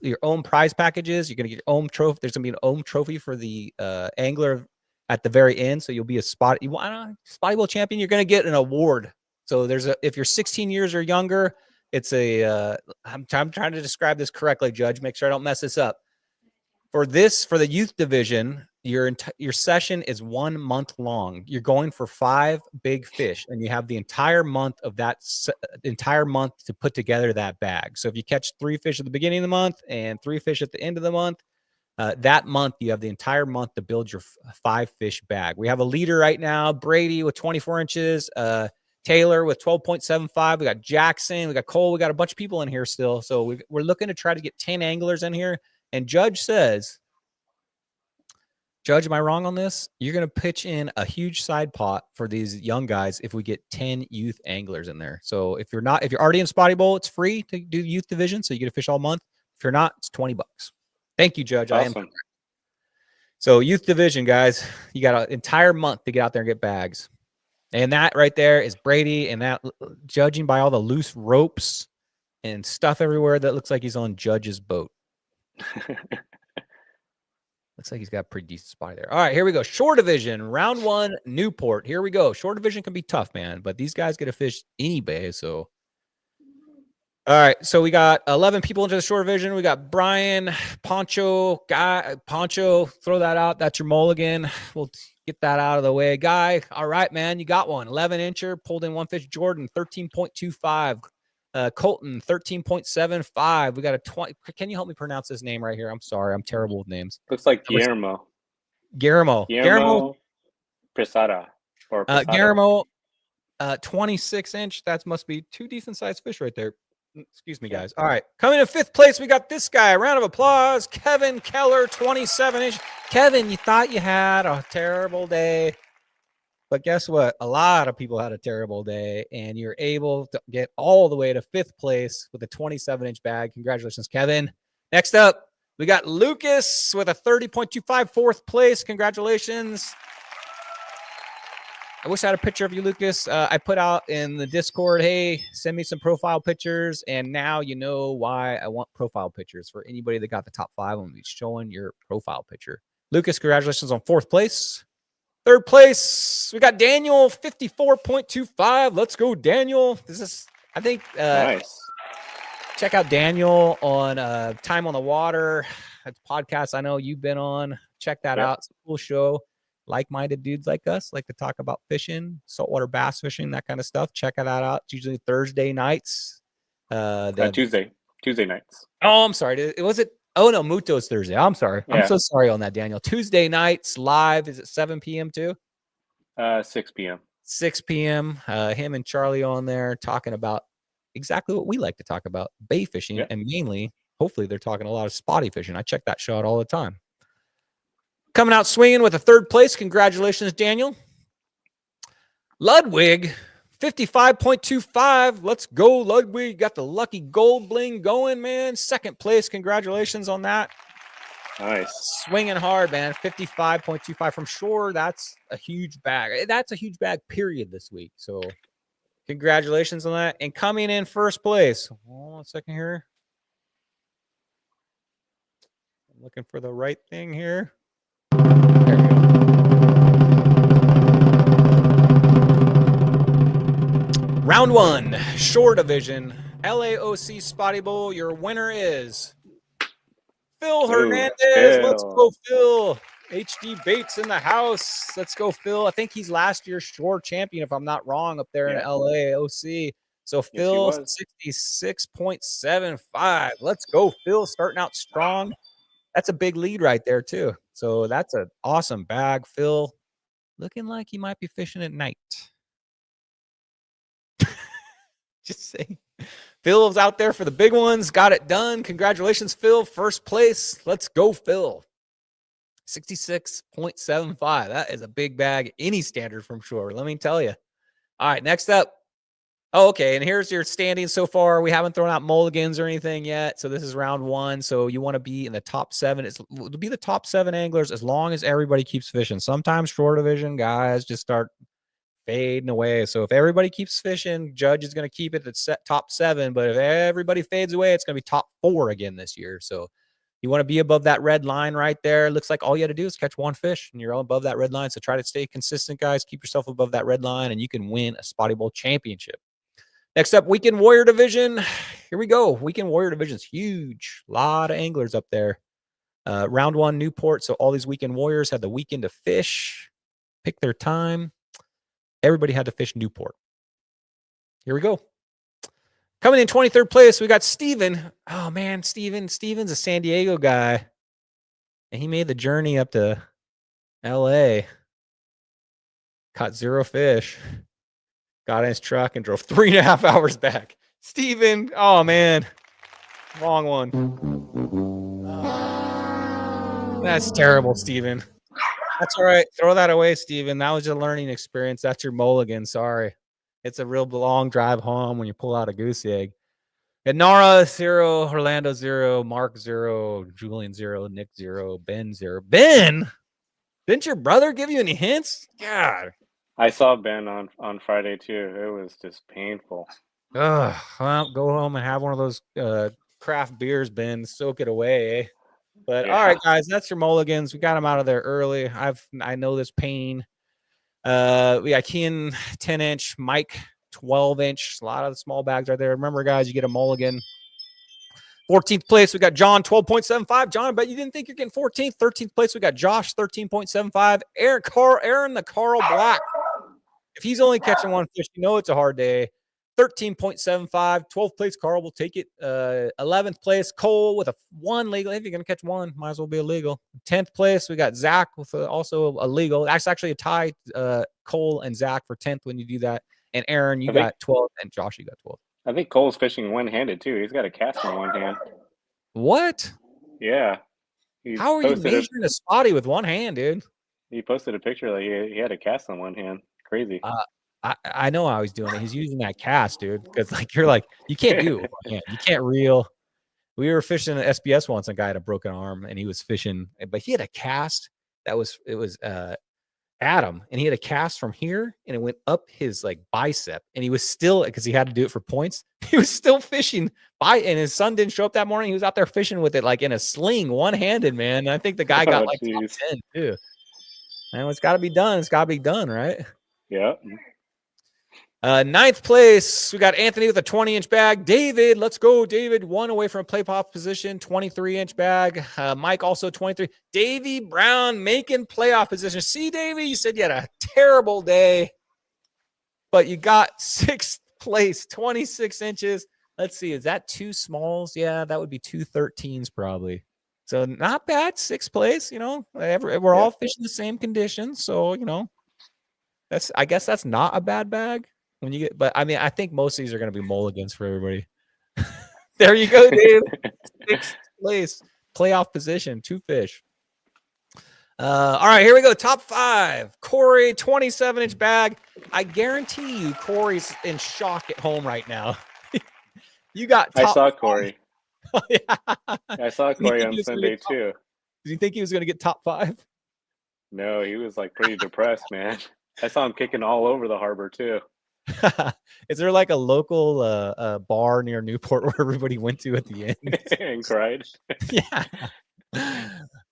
your own prize packages. You're gonna get your own trophy. There's gonna be an own trophy for the angler at the very end. So you'll be a Spotty Bowl champion. You're gonna get an award. So if you're 16 years or younger, it's a I'm trying to describe this correctly, Judge. Make sure I don't mess this up. For the youth division, your session is 1 month long. You're going for 5 big fish, and you have the entire month of that entire month to put together that bag. So if you catch 3 fish at the beginning of the month and 3 fish at the end of the month, that month you have the entire month to build your 5 fish bag. We have a leader right now, Brady with 24 inches, Taylor with 12.75. We got Jackson, we got Cole, we got a bunch of people in here still. So we're looking to try to get 10 anglers in here. And Judge says, Judge, am I wrong on this? You're going to pitch in a huge side pot for these young guys if we get 10 youth anglers in there. So if you're already in Spotty Bowl, it's free to do youth division, so you get to fish all month. If you're not, it's $20. Thank you, Judge. Awesome. I am. So youth division, guys, you got an entire month to get out there and get bags. And that right there is Brady, and that, judging by all the loose ropes and stuff everywhere, that looks like he's on Judge's boat. Looks like he's got a pretty decent spot there. All right, here we go. Shore division, round 1, Newport. Here we go. Shore division can be tough, man, but these guys get to fish any bay. So, all right. So we got 11 people into the shore division. We got Brian, Poncho, throw that out. That's your mulligan. We'll get that out of the way, Guy. All right, man, you got one. 11-incher, pulled in 1 fish. Jordan, 13.25. Colton, 13.75. We got a 20. Can you help me pronounce this name right here? I'm sorry. I'm terrible with names. Looks like Guillermo. Guillermo Presada. Or Guillermo, 26-inch. That must be 2 decent-sized fish right there. Excuse me, guys. All right. Coming in 5th place, we got this guy. Round of applause. Kevin Keller, 27-inch. Kevin, you thought you had a terrible day. But guess what? A lot of people had a terrible day, and you're able to get all the way to 5th place with a 27-inch bag. Congratulations, Kevin. Next up, we got Lucas with a 30.25, 4th place. Congratulations. I wish I had a picture of you, Lucas. I put out in the Discord, hey, send me some profile pictures, and now you know why I want profile pictures. For anybody that got the top 5, I'm going to be showing your profile picture. Lucas, congratulations on 4th place. 3rd place, we got Daniel, 54.25. Let's go, Daniel. This is, I think, nice. Check out Daniel on Time on the Water. That's a podcast I know you've been on. Check that out. It's a cool show. Like-minded dudes like us like to talk about fishing, saltwater bass fishing, that kind of stuff. Check that out. It's usually Thursday nights. Tuesday nights. Oh, I'm sorry. Was it? Oh, no, Muto's Thursday. I'm sorry. Yeah. I'm so sorry on that, Daniel. Tuesday nights live. Is it 7 p.m. too? 6 p.m. 6 p.m. Him and Charlie on there talking about exactly what we like to talk about, bay fishing, and mainly, hopefully, they're talking a lot of spotty fishing. I check that show out all the time. Coming out swinging with a 3rd place. Congratulations, Daniel. Ludwig, 55.25. Let's go, Ludwig. Got the lucky gold bling going, man. 2nd place. Congratulations on that. Nice. Swinging hard, man. 55.25 from shore. That's a huge bag. That's a huge bag, period, this week. So congratulations on that. And coming in 1st place. Hold on a second here. I'm looking for the right thing here. There we go. Round 1, shore division, LAOC Spotty Bowl. Your winner is Phil Hernandez. Phil. Let's go, Phil. HD Baits in the house. Let's go, Phil. I think he's last year's shore champion, if I'm not wrong, up there in LAOC. So Yes, he Phil, was. 66.75. Let's go, Phil, starting out strong. That's a big lead right there, too. So that's an awesome bag, Phil. Looking like he might be fishing at night. Just saying. Phil's out there for the big ones. Got it done. Congratulations, Phil. First place. Let's go, Phil. 66.75. That is a big bag, any standard from shore. Let me tell you. All right, next up. Oh, okay. And here's your standings so far. We haven't thrown out mulligans or anything yet. So this is round 1. So you want to be in the top 7. It'll be the top 7 anglers as long as everybody keeps fishing. Sometimes shore division guys just start fading away. So if everybody keeps fishing, Judge is going to keep it at top 7. But if everybody fades away, it's going to be top 4 again this year. So you want to be above that red line right there. Looks like all you had to do is catch one fish, and you're all above that red line. So try to stay consistent, guys. Keep yourself above that red line, and you can win a Spotty Bowl championship. Next up, Weekend Warrior Division. Here we go. Weekend Warrior Division is huge. A lot of anglers up there. Round 1, Newport. So all these Weekend Warriors had the weekend to fish, pick their time. Everybody had to fish Newport. Here we go. Coming in 23rd place, we got Steven. Oh, man, Steven's a San Diego guy. And he made the journey up to L.A. Caught 0 fish. Got in his truck and drove 3.5 hours back. Steven, oh, man. Wrong one. That's terrible, Steven. That's all right. Throw that away, Steven. That was your learning experience. That's your mulligan. Sorry. It's a real long drive home when you pull out a goose egg. And Nara 0, Orlando 0, Mark 0, Julian 0, Nick 0, Ben 0. Ben? Didn't your brother give you any hints? God. I saw Ben on Friday too. It was just painful. Ugh. Well, go home and have one of those craft beers, Ben. Soak it away, eh? But Yeah. all right, guys, that's your mulligans. We got them out of there early. I know this pain. We got Kean 10-inch, Mike 12-inch. A lot of the small bags right there. Remember, guys, you get a mulligan. 14th place, we got John 12.75. John, I bet you didn't think you're getting 14th. 13th place, we got Josh 13.75. Aaron the Carl Black. If he's only catching one fish, you know it's a hard day. 13.75. 12th place, Carl will take it. 11th place, Cole with a 1 legal. If you're going to catch one, might as well be illegal. 10th place, we got Zach with also a legal. That's actually a tie, Cole and Zach for 10th when you do that. And Aaron, you got 12th, and Josh, you got 12th. I think Cole's fishing one-handed too. He's got a cast in one hand. What? Yeah. How are you measuring a spotty with one hand, dude? He posted a picture like he had a cast on one hand. Crazy. I know how he's doing it. He's using that cast, dude. Because you're like, you can't do it with one hand. You can't reel. We were fishing at SBS once. A guy had a broken arm, and he was fishing, but he had a cast it was Adam, and he had a cast from here, and it went up his bicep, and he was still, because he had to do it for points, he was still fishing and his son didn't show up that morning. He was out there fishing with it in a sling, one-handed, man. And I think the guy got top 10 too. And it's got to be done. It's got to be done, right? Yeah. 9th place, we got Anthony with a 20-inch bag. David, let's go, David. 1 away from playoff position, 23-inch bag. Mike also 23. Davey Brown making playoff position. See, Davey, you said you had a terrible day, but you got 6th place, 26 inches. Let's see, is that 2 smalls? Yeah, that would be 2 13s probably. So not bad, 6th place. We're all fishing the same conditions, so I guess that's not a bad bag. But I mean, I think most of these are going to be mulligans for everybody. There you go, Dave. 6th place, playoff position, 2 fish. All right, here we go. Top 5. Corey, 27-inch bag. I guarantee you, Corey's in shock at home right now. You got. I saw Corey. Yeah. I saw Corey on Sunday too. Did you think he was going to get top 5? No, he was pretty depressed, man. I saw him kicking all over the harbor too. Is there a local bar near Newport where everybody went to at the end and cried? Yeah.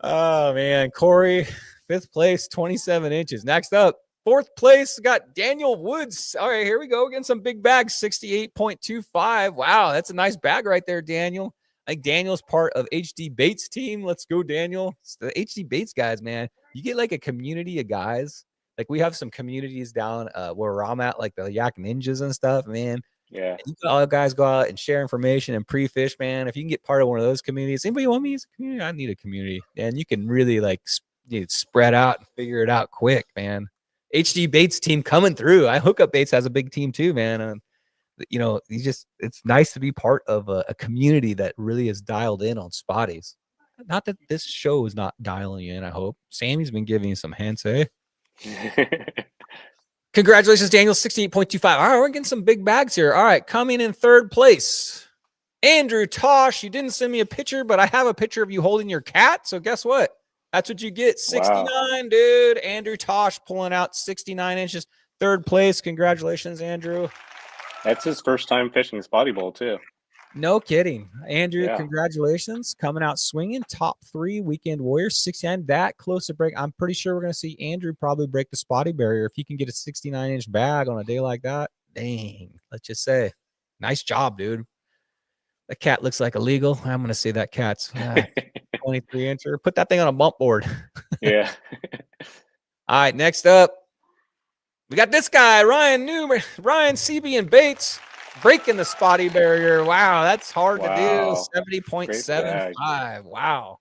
Oh man, Corey, 5th place, 27 inches. Next up, 4th place, got Daniel Woods. All right, here we go. Getting some big bags, 68.25. Wow, that's a nice bag right there, Daniel. I think Daniel's part of HD Baits team. Let's go, Daniel. It's the HD Baits guys, man. You get a community of guys. We have some communities down where I'm at, the Yak Ninjas and stuff, man. Yeah. And you all guys go out and share information and pre-fish, man. If you can get part of one of those communities, anybody want me as a community? I need a community, and you can really like spread out and figure it out quick, man. HD Bates team coming through. I Hookup Bates has a big team too, man. It's nice to be part of a community that really is dialed in on spotties. Not that this show is not dialing you in, I hope. Sammy's been giving you some hints, eh? Congratulations, Daniel, 68.25. All right, we're getting some big bags here. All right, coming in third place, Andrew Tosh. You didn't send me a picture, but I have a picture of you holding your cat. So guess what? That's what you get. 69, wow. Dude. Andrew Tosh pulling out 69 inches. Third place. Congratulations, Andrew. That's his first time fishing Spotty Bowl, too. No kidding. Andrew, congratulations. Coming out swinging. Top 3 Weekend Warriors. 69. That close to break. I'm pretty sure we're going to see Andrew probably break the Spotty barrier. If he can get a 69-inch bag on a day like that, dang. Let's just say, nice job, dude. The cat looks like illegal. I'm going to say that cat's 23-incher. Put that thing on a bump board. Yeah. All right, next up, we got this guy, Ryan CB and Bates. Breaking the Spotty barrier. Wow, that's hard to do. 70.75. Wow.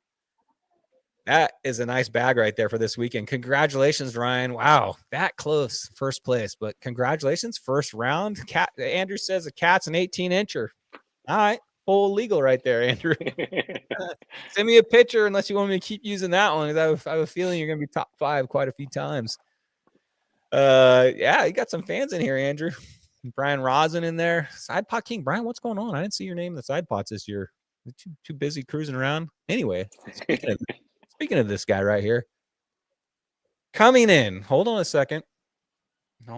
That is a nice bag right there for this weekend. Congratulations, Ryan. Wow, that close. First place, but congratulations. First round. Andrew says a cat's an 18-incher. All right, full legal right there, Andrew. Send me a picture unless you want me to keep using that one. I have a feeling you're going to be top 5 quite a few times. Yeah, you got some fans in here, Andrew. Brian Rosin in there. Side Pot King. Brian, what's going on? I didn't see your name in the side pots this year. Too busy cruising around. Anyway, speaking of this guy right here. Coming in. Hold on a second. That's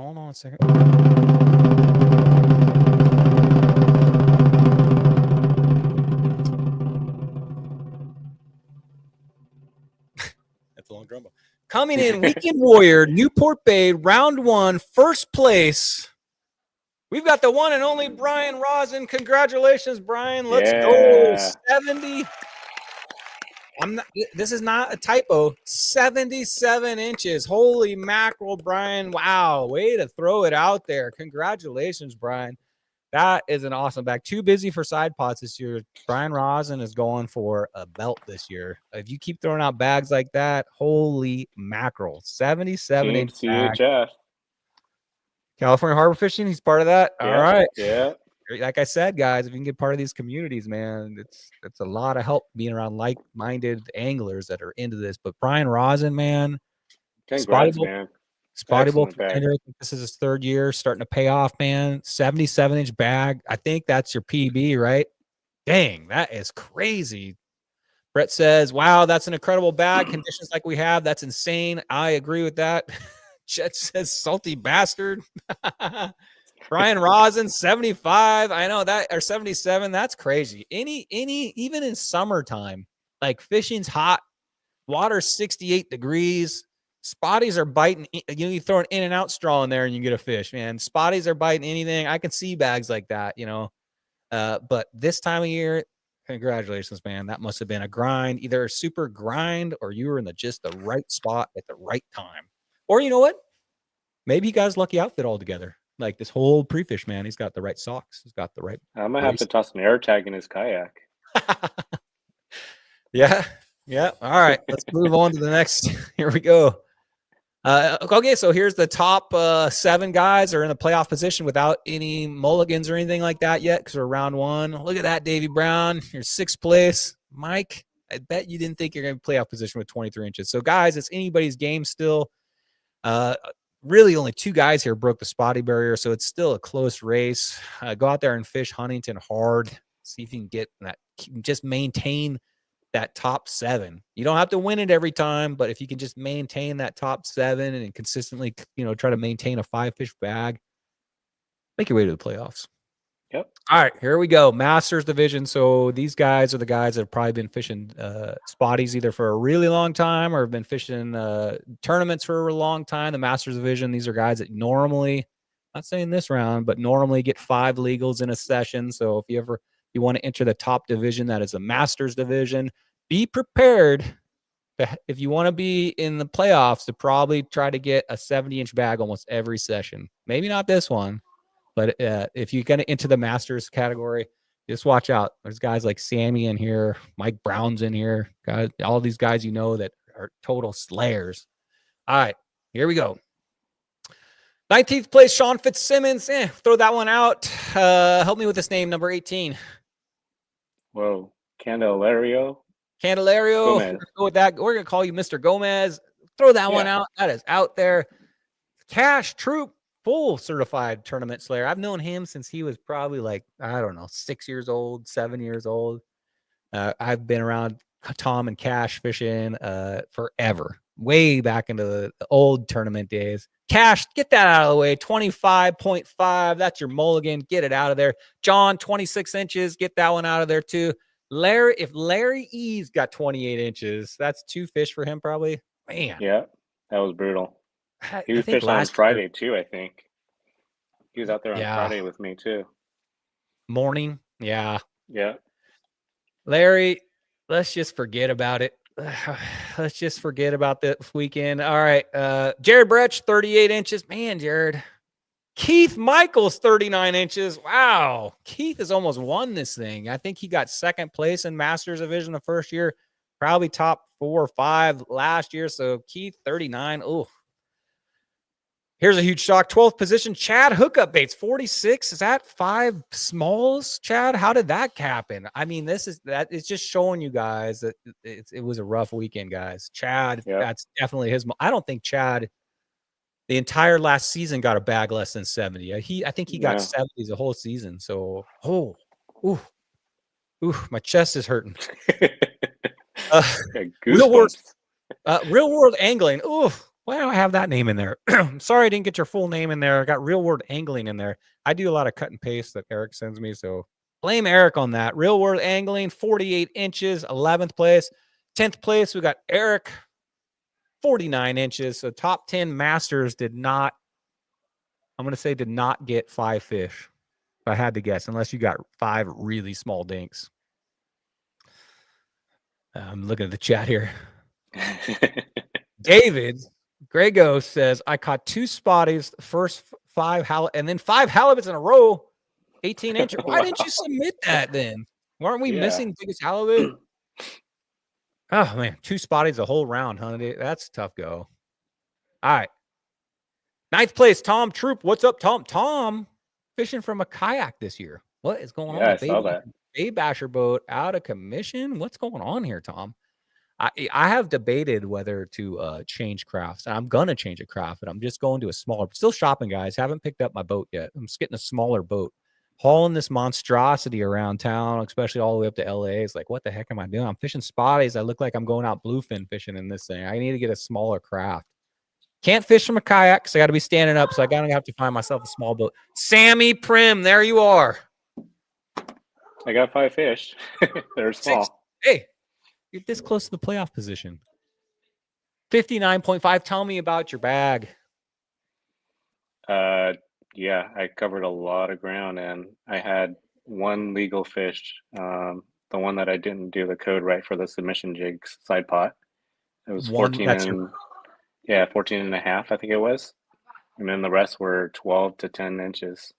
a long drum. Coming in, Weekend Warrior, Newport Bay, round 1, first place. We've got the one and only Brian Rosin. Congratulations, Brian. Let's go. 70. This is not a typo. 77 inches. Holy mackerel, Brian. Wow. Way to throw it out there. Congratulations, Brian. That is an awesome bag. Too busy for side pots this year. Brian Rosin is going for a belt this year. If you keep throwing out bags like that, holy mackerel. 77 inch bag. CHF. California Harbor Fishing, he's part of that. All right. Yeah. Like I said, guys, if you can get part of these communities, man, it's a lot of help being around like-minded anglers that are into this. But Brian Rosin, man, congrats, man. Spotty Bowl contender. I think this is his 3rd year, starting to pay off, man. 77-inch bag. I think that's your PB, right? Dang, that is crazy. Brett says, wow, that's an incredible bag. Conditions like we have, that's insane. I agree with that. Chet says, salty bastard. Brian Rosin, 75. I know that, or 77. That's crazy. Even in summertime, like fishing's hot, water's 68 degrees. Spotties are biting. You throw an in and out straw in there and you get a fish, man. Spotties are biting anything. I can see bags like that, But this time of year, congratulations, man. That must have been a grind, either a super grind or you were in just the right spot at the right time. Or you know what? Maybe he got his lucky outfit all together. Like this whole pre-fish, man. He's got the right socks. He's got the right. I might have to toss an air tag in his kayak. Yeah. All right. Let's move on to the next. Here we go. Okay, so here's the top 7 guys are in the playoff position without any mulligans or anything like that yet because we're round 1. Look at that, Davey Brown. You're 6th place. Mike, I bet you didn't think you're going to be playoff position with 23 inches. So, guys, it's anybody's game still. Really only 2 guys here broke the Spotty barrier, so it's still a close race. Go out there and fish Huntington hard. See if you can get that. Just maintain that top 7. You don't have to win it every time, but if you can just maintain that top 7 and consistently, try to maintain a 5-fish bag, make your way to the playoffs. Yep. All right, here we go. Masters division. So these guys are the guys that have probably been fishing spotties either for a really long time or have been fishing tournaments for a long time. The Masters division, these are guys that normally, not saying this round, but normally get 5 legals in a session. So if you want to enter the top division, that is the Masters division, be prepared if you want to be in the playoffs to probably try to get a 70-inch bag almost every session. Maybe not this one, But if you get into the Masters category, just watch out. There's guys like Sammy in here, Mike Brown's in here, guys, all these guys you know that are total slayers. All right, here we go. 19th place, Sean Fitzsimmons. Throw that one out. Help me with this name, number 18. Whoa, Candelario. Candelario. We're gonna go with that. We're gonna call you Mr. Gomez. Throw that one out. That is out there. Cash Troop, full certified tournament slayer. I've known him since he was probably like, I don't know, 6 years old, 7 years old. I've been around Tom and Cash fishing forever, way back into the old tournament days. Cash, get that out of the way. 25.5. That's your mulligan. Get it out of there. John, 26 inches. Get that one out of there too. Larry, if Larry E's got 28 inches, that's 2 fish for him probably. Man. Yeah, that was brutal. He was fishing on Friday too, I think. He was out there on Friday with me too. Morning. Yeah. Yeah. Larry, let's just forget about it. Let's just forget about this weekend. All right. Jared Bretsch, 38 inches. Man, Jared. Keith Michaels, 39 inches. Wow. Keith has almost won this thing. I think he got second place in Masters Division the first year, probably top 4 or 5 last year. So Keith, 39. Oh, here's a huge shock. 12th position, Chad Hookup Baits, 46. Is that 5 smalls, Chad? How did that happen? I mean, it's just showing you guys that it was a rough weekend, guys. Chad, that's definitely his. I don't think Chad, the entire last season, got a bag less than 70. I think he got 70s the whole season. So, my chest is hurting. Real World Angling. Why do I have that name in there? Sorry I didn't get your full name in there. I got Real World Angling in there. I do a lot of cut and paste that Eric sends me, so blame Eric on that. Real World Angling, 48 inches, 11th place. 10th place, we got Eric, 49 inches. So top 10 Masters did not get 5 fish. If I had to guess, unless you got 5 really small dinks. I'm looking at the chat here. David Grego says, I caught 2 spotties, the first 5 and then 5 halibuts in a row, 18 inches. Why didn't you submit that then? Weren't we missing biggest halibut? Oh, man, 2 spotties a whole round, huh? That's a tough go. All right. 9th place, Tom Troop. What's up, Tom? Tom fishing from a kayak this year. What is going on? I saw that. Bay Basher boat out of commission. What's going on here, Tom? I have debated whether to change crafts. I'm going to change a craft, but I'm just going to a smaller. Still shopping, guys. Haven't picked up my boat yet. I'm just getting a smaller boat. Hauling this monstrosity around town, especially all the way up to LA. It's like, what the heck am I doing? I'm fishing spotties. I look like I'm going out bluefin fishing in this thing. I need to get a smaller craft. Can't fish from a kayak, so I got to be standing up. So I got to have to find myself a small boat. Sammy Prim, there you are. I got 5 fish. They're small. 6. Hey. You're this close to the playoff position. 59.5. Tell me about your bag. Yeah, I covered a lot of ground, and I had 1 legal fish. The one that I didn't do the code right for the submission jigs side pot. It was 14 and a half, I think it was. And then the rest were 12 to 10 inches.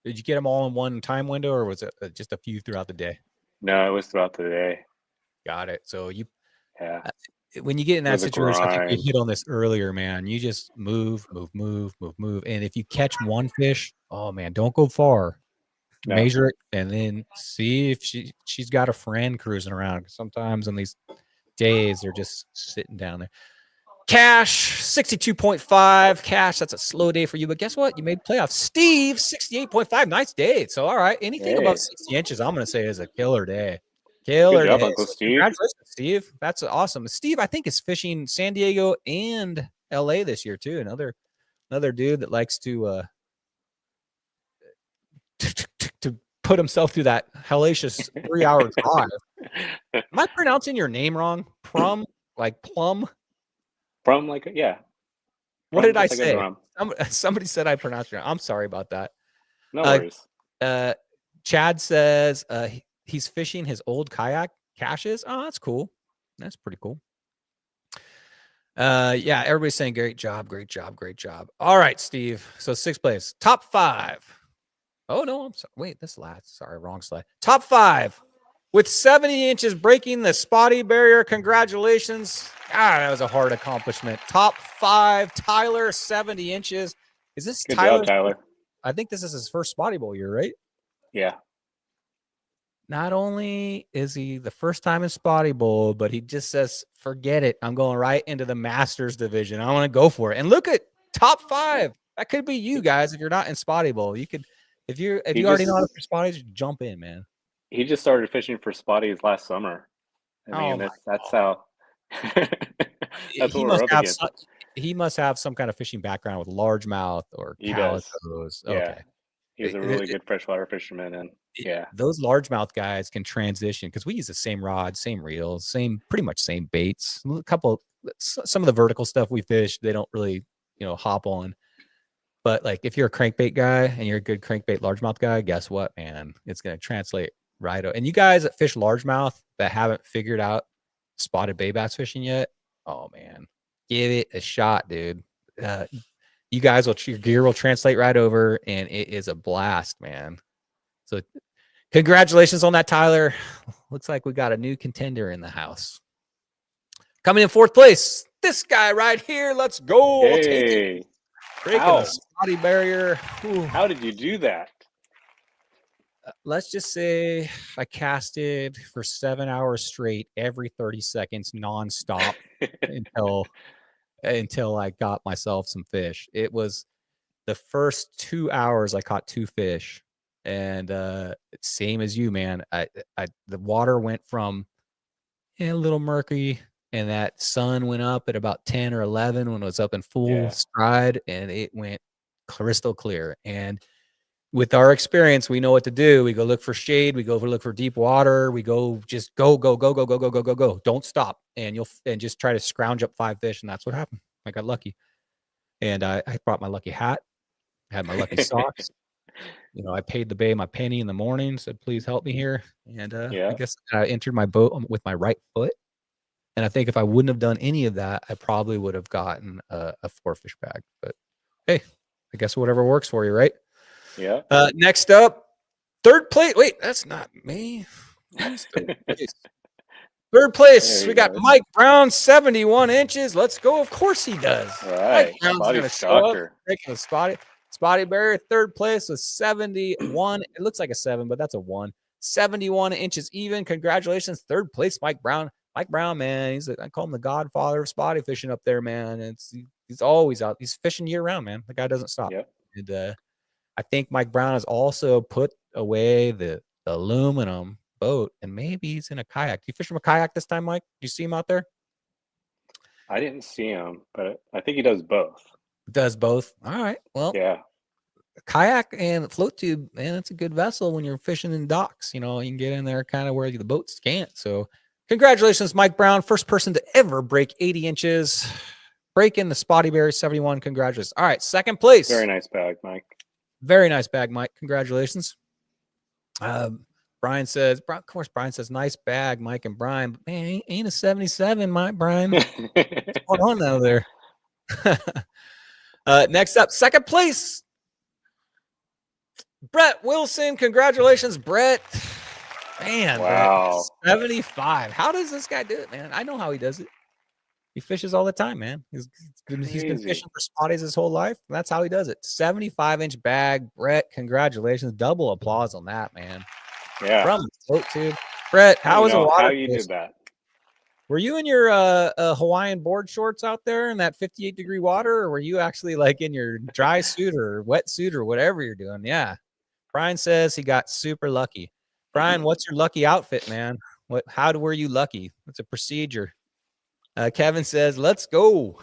Did you get them all in one time window, or was it just a few throughout the day? No, it was throughout the day. Got it. So when you get in that situation, I think we hit on this earlier, man. You just move. And if you catch one fish, oh man, don't go far. No. Measure it and then see if she's got a friend cruising around. Sometimes on these days they're just sitting down there. Cash, 62.5. Cash, that's a slow day for you. But guess what? You made playoffs. Steve, 68.5. Nice day. So all right. Anything above 60 inches, I'm gonna say is a killer day. Killer. Good job, Uncle Steve. Congratulations, Steve. That's awesome. Steve, I think, is fishing San Diego and LA this year too. Another dude that likes to put himself through that hellacious 3-hour drive. Am I pronouncing your name wrong? Prum, like plum? Prum, like yeah. What did I say? Somebody said I pronounced it. I'm sorry about that. No worries. Chad says he's fishing his old kayak caches. Oh, that's cool. That's pretty cool. Yeah, everybody's saying great job. All right, Steve. So 6th place. Top 5. Oh, no, I'm sorry. Wait, this last. Sorry, wrong slide. Top 5 with 70 inches breaking the Spotty barrier. Congratulations. Ah, that was a hard accomplishment. Top 5, Tyler, 70 inches. Is this Good job, Tyler's? Tyler. I think this is his first Spotty Bowl year, right? Yeah. Not only is he the first time in Spotty Bowl, but he just says, forget it. I'm going right into the Masters division. I want to go for it. And look at top 5. That could be you guys if you're not in Spotty Bowl. You could, if you already know how to fish Spotties, jump in, man. He just started fishing for Spotties last summer. I mean, that's how. That's what we're up against. He must have some kind of fishing background with largemouth or calicos. Yeah. Okay. He's a really good freshwater fisherman, and those largemouth guys can transition because we use the same rod, same reels, pretty much same baits. Some of the vertical stuff we fish, they don't really, hop on. But like if you're a crankbait guy and you're a good crankbait largemouth guy, guess what, man? It's going to translate right. And you guys that fish largemouth that haven't figured out spotted bay bass fishing yet, oh man, give it a shot, dude. You guys your gear will translate right over, and it is a blast, man. So congratulations on that, Tyler. Looks like we got a new contender in the house. Coming in 4th place, this guy right here. Let's go. Hey. We'll take it. Breaking the Spotty barrier. Ooh. How did you do that? Let's just say I casted for 7 hours straight every 30 seconds nonstop until I got myself some fish. It was the first 2 hours I caught 2 fish. And same as you, man. The water went from a little murky, and that sun went up at about 10 or 11 when it was up in full stride, and it went crystal clear. And with our experience, we know what to do. We go look for shade. We go look for deep water. We go just go. Don't stop, and just try to scrounge up 5 fish, and that's what happened. I got lucky, and I brought my lucky hat, had my lucky socks. I paid the bay my penny in the morning, said, please help me here. And I guess I entered my boat with my right foot. And I think if I wouldn't have done any of that, I probably would have gotten a 4-fish bag. But hey, I guess whatever works for you, right? Yeah. Next up, 3rd place. Wait, that's not me. Third place, we got Mike Brown, 71 inches. Let's go. Of course he does. All right. Mike Brown's going to show up, breaking the Spotty barrier. 3rd place was 71. It looks like a 7, but that's a 1. 71 inches even. Congratulations. 3rd place, Mike Brown. Mike Brown, man, I call him the godfather of spotty fishing up there, man. He's always out. He's fishing year round, man. The guy doesn't stop. Yep. And I think Mike Brown has also put away the aluminum boat, and maybe he's in a kayak. You fish from a kayak this time, Mike? Do you see him out there? I didn't see him, but I think he does both. Does both. All right. Well, yeah. Kayak and float tube, man, it's a good vessel when you're fishing in docks. You can get in there kind of where the boats can't. So congratulations, Mike Brown. First person to ever break 80 inches. Breaking the Spotty Berry 71. Congratulations. All right. 2nd place. Very nice bag, Mike. Very nice bag, Mike. Congratulations. Brian says, of course, Brian says, nice bag, Mike and Brian. But man, ain't a 77, Mike, Brian. What's going on out there? Next up, 2nd place. Brett Wilson. Congratulations, Brett. Man, wow. Brett, 75. How does this guy do it, man? I know how he does it. He fishes all the time, man. He's been fishing for spotties his whole life. That's how he does it. 75-inch bag. Brett, congratulations. Double applause on that, man. Yeah. From the float tube. Brett, how was the water? How you did that? Were you in your Hawaiian board shorts out there in that 58-degree water, or were you actually like in your dry suit or wet suit or whatever you're doing? Yeah. Brian says he got super lucky. Brian, what's your lucky outfit, man? How were you lucky? It's a procedure. Kevin says, let's go.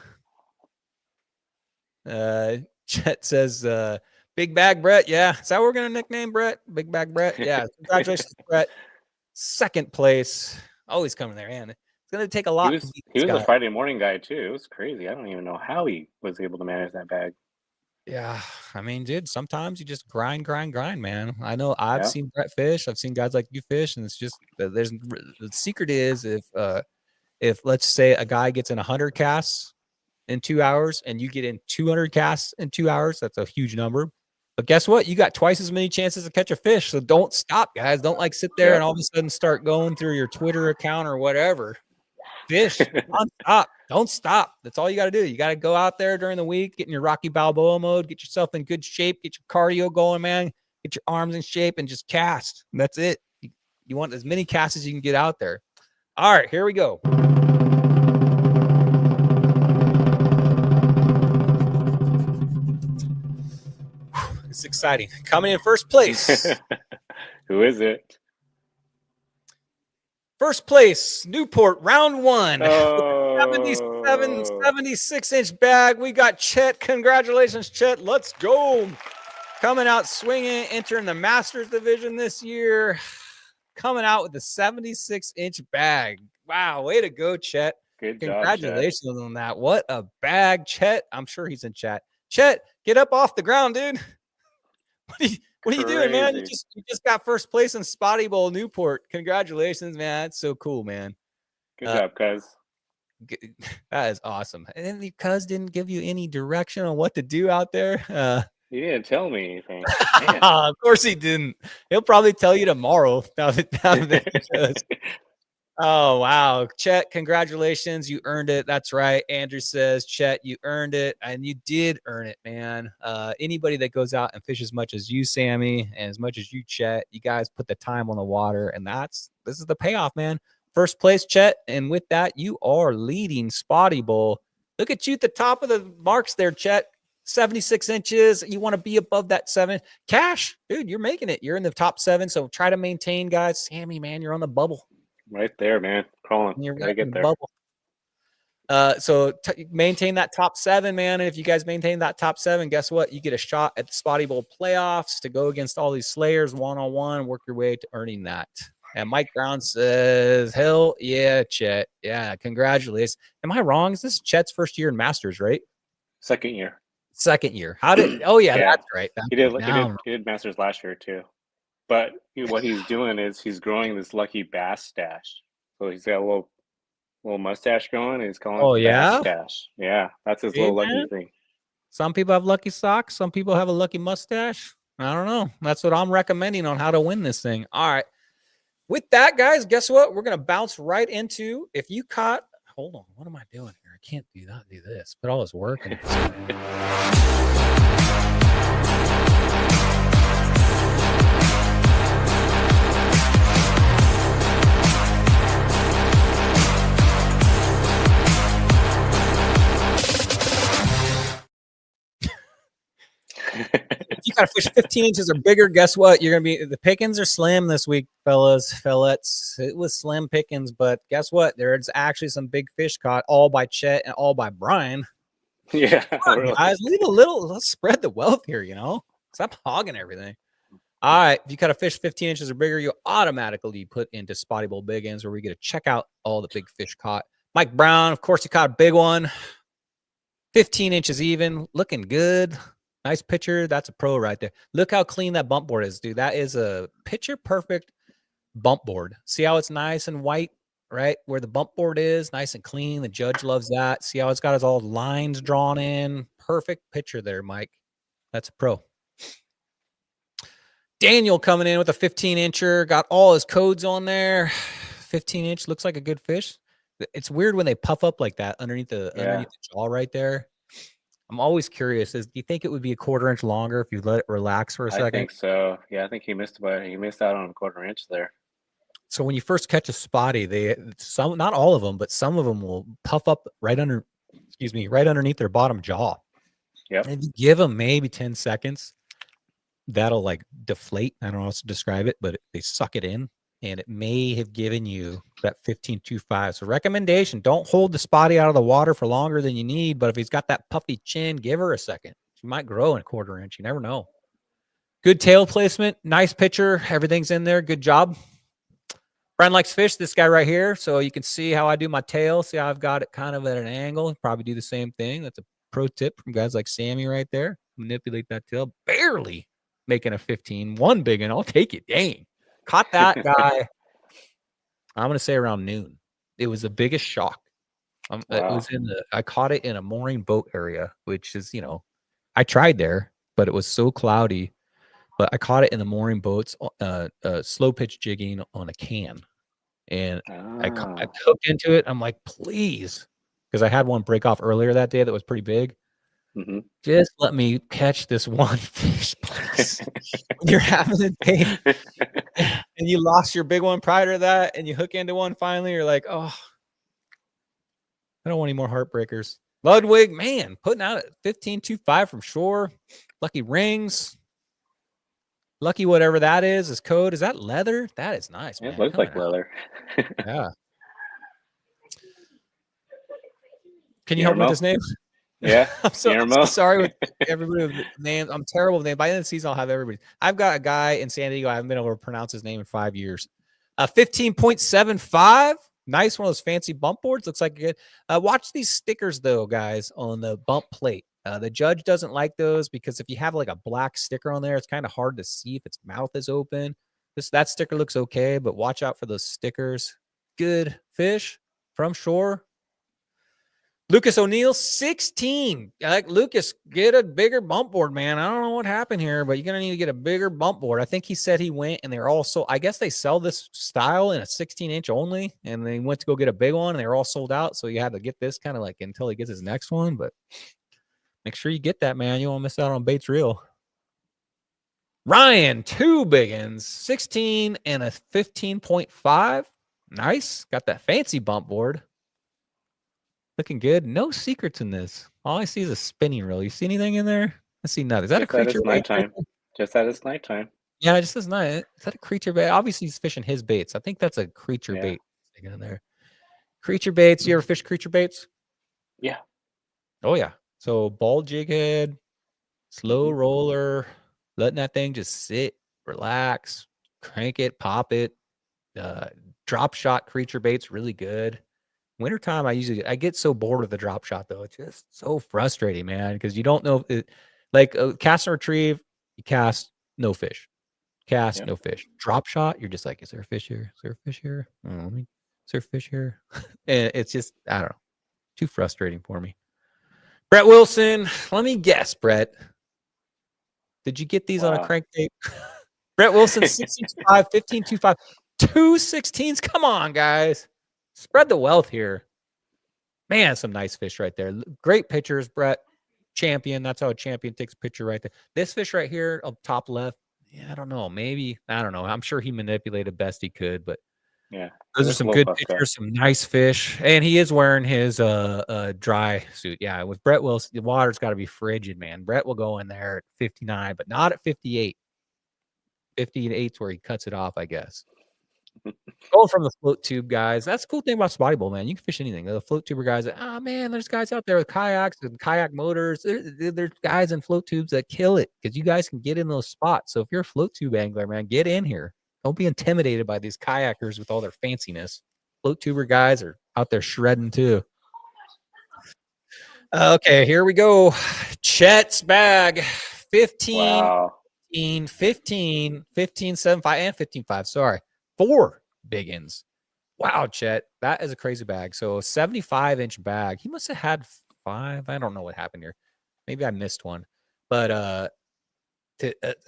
Chet says, big bag Brett. Yeah. Is that what we're going to nickname Brett? Big bag Brett. Yeah. Congratulations, Brett. 2nd place. Always coming there, man. It's going to take a lot. He was a Friday morning guy, too. It was crazy. I don't even know how he was able to manage that bag. Yeah. I mean, dude, sometimes you just grind, man. I know I've seen Brett fish. I've seen guys like you fish, and it's just, the secret is if let's say a guy gets in 100 casts in 2 hours and you get in 200 casts in 2 hours, that's a huge number. But guess what? You got twice as many chances to catch a fish. So don't stop, guys. Don't like sit there and all of a sudden start going through your Twitter account or whatever. Fish, non-stop. Don't stop. That's all you got to do. You got to go out there during the week, get in your Rocky Balboa mode, get yourself in good shape, get your cardio going, man. Get your arms in shape and just cast. And that's it. You want as many casts as you can get out there. All right, here we go. It's exciting. Coming in first place. Who is it? First place, Newport, round 1. Oh. 76-inch bag. We got Chet. Congratulations, Chet. Let's go. Coming out swinging, entering the Masters division this year. Coming out with the 76-inch bag. Wow, way to go, Chet. Good job, Congratulations Chet. on that. What a bag, Chet. I'm sure he's in chat. Chet, get up off the ground, dude. What are you doing, man? You just got first place in Spotty Bowl Newport. Congratulations, man. That's so cool, man. Good job, cuz. That is awesome. And then cuz didn't give you any direction on what to do out there. He didn't tell me anything. Of course he didn't. He'll probably tell you tomorrow. Now that Oh, wow. Chet, congratulations. You earned it. That's right. Andrew says, Chet, you earned it. And you did earn it, man. Anybody that goes out and fishes as much as you, Sammy, and as much as you, Chet, you guys put the time on the water. And this is the payoff, man. First place, Chet. And with that, you are leading Spotty Bowl. Look at you at the top of the marks there, Chet. 76 inches. You want to be above that 7. Cash, dude, you're making it. You're in the top 7. So try to maintain, guys. Sammy, man, you're on the bubble. Right there, man. Crawling. You're Gotta get there. Bubble. So maintain that top 7, man. And if you guys maintain that top 7, guess what? You get a shot at the Spotty Bowl playoffs to go against all these slayers one-on-one, work your way to earning that. And Mike Brown says, hell yeah, Chet. Yeah, congratulations. Am I wrong? Is this Chet's first year in Masters, right? Second year. Second year. How did – oh, yeah, that's right. He did Masters last year too. But what he's doing is he's growing this lucky bass stash. So he's got a little mustache growing, and he's calling it bass stash. Yeah, that's his little lucky thing. Some people have lucky socks. Some people have a lucky mustache. I don't know. That's what I'm recommending on how to win this thing. All right. With that, guys, guess what? We're going to bounce right into if you caught – hold on. What am I doing here? I can't do this. Put all this work in. If you got to fish 15 inches or bigger, guess what? You're going to be – the pickings are slim this week, fellets. It was slim pickings, but guess what? There's actually some big fish caught, all by Chet and all by Brian. Yeah. Come on, really. Guys, let's spread the wealth here, Stop hogging everything. All right. If you got to fish 15 inches or bigger, you'll automatically put into Spotty Bowl Big Ends where we get to check out all the big fish caught. Mike Brown, of course, he caught a big one. 15 inches even. Looking good. Nice picture. That's a pro right there. Look how clean that bump board is, dude. That is a picture perfect bump board. See how it's nice and white, right? Where the bump board is, nice and clean. The judge loves that. See how it's got all lines drawn in. Perfect picture there, Mike. That's a pro. Daniel coming in with a 15-incher. Got all his codes on there. 15-inch looks like a good fish. It's weird when they puff up like that underneath the jaw right there. I'm always curious. Do you think it would be a 1/4 inch longer if you let it relax for a second? I think so. Yeah, I think he missed out on a 1/4 inch there. So when you first catch a spotty, not all of them, but some of them will puff up right underneath their bottom jaw. Yep. And if you give them maybe 10 seconds, that'll like deflate. I don't know how to describe it, but they suck it in. And it may have given you that 15.25. So recommendation, don't hold the spotty out of the water for longer than you need. But if he's got that puffy chin, give her a second. She might grow in a 1/4 inch. You never know. Good tail placement. Nice picture. Everything's in there. Good job. Brian likes fish. This guy right here. So you can see how I do my tail. See how I've got it kind of at an angle. Probably do the same thing. That's a pro tip from guys like Sammy right there. Manipulate that tail. Barely making a 15. One big one. I'll take it. Dang. Caught that guy, I'm going to say around noon. It was the biggest shock. Wow. I caught it in a mooring boat area, which is, I tried there. but it was so cloudy. But I caught it in the mooring boats, slow pitch jigging on a can. And I hooked into it. I'm like, please, because I had one break off earlier that day that was pretty big. Mm-hmm. Just let me catch this one fish, please. You're having a day and you lost your big one prior to that, and you hook into one finally. You're like, oh, I don't want any more heartbreakers. Ludwig, man, putting out at 15.25 from shore. Lucky rings. Lucky whatever that is code. Is that leather? That is nice, man. It looks like leather. Yeah. Can you help me with his name? Yeah. I'm so sorry with everybody with names. I'm terrible with names. By the end of the season, I'll have everybody. I've got a guy in San Diego. I haven't been able to pronounce his name in 5 years. 15.75. Nice, one of those fancy bump boards. Looks like good. Watch these stickers though, guys, on the bump plate. The judge doesn't like those because if you have like a black sticker on there, it's kind of hard to see if its mouth is open. That sticker looks okay, but watch out for those stickers. Good fish from shore. Lucas O'Neill, 16. Like, Lucas, get a bigger bump board, man. I don't know what happened here, but you're going to need to get a bigger bump board. I think he said he went, and they're also, I guess they sell this style in a 16-inch only, and they went to go get a big one, and they were all sold out, so you had to get this kind of like until he gets his next one, but make sure you get that, man. You won't miss out on Bates Reel. Ryan, 2 big ones, 16 and a 15.5. Nice. Got that fancy bump board. Looking good. No secrets in this. All I see is a spinning reel. You see anything in there? I see nothing. Is that a creature bait? Just that it's nighttime. Yeah, it just says night. Is that a creature bait? Obviously, he's fishing his baits. I think that's a creature bait in there. Creature baits. You ever fish creature baits? Yeah. Oh, yeah. So ball jig head, slow roller, letting that thing just sit, relax, crank it, pop it. Drop shot creature bait's really good. Wintertime, I get so bored with the drop shot though. It's just so frustrating, man, because you don't know like cast and retrieve, you cast no fish. Cast no fish. Drop shot, you're just like, is there a fish here? Is there a fish here? Is there a fish here? And it's just, I don't know. Too frustrating for me. Brett Wilson, let me guess, Brett. Did you get these on a crankbait? Brett Wilson, 16.5, 15.25, 2 16s. Come on, guys. Spread the wealth here. Man, some nice fish right there. Great pictures, Brett. Champion. That's how a champion takes a picture right there. This fish right here up top left, yeah, I don't know. Maybe, I don't know. I'm sure he manipulated best he could, but yeah, those are some good pictures, some nice fish. And he is wearing his dry suit. Yeah, with Brett Wilson, the water's got to be frigid, man. Brett will go in there at 59, but not at 58. 58 is where he cuts it off, I guess. Going from the float tube guys, that's the cool thing about Spotty Bowl, man. You can fish anything. The float tuber guys, man, there's guys out there with kayaks and kayak motors. There's guys in float tubes that kill it because you guys can get in those spots. So if you're a float tube angler, man, get in here. Don't be intimidated by these kayakers with all their fanciness. Float tuber guys are out there shredding too. Okay, here we go. Chet's bag, 15, wow. 15, 7.5, and 15.5. Sorry. 4 big ends. Wow, Chet. That is a crazy bag. So a 75-inch bag. He must have had 5. I don't know what happened here. Maybe I missed one. But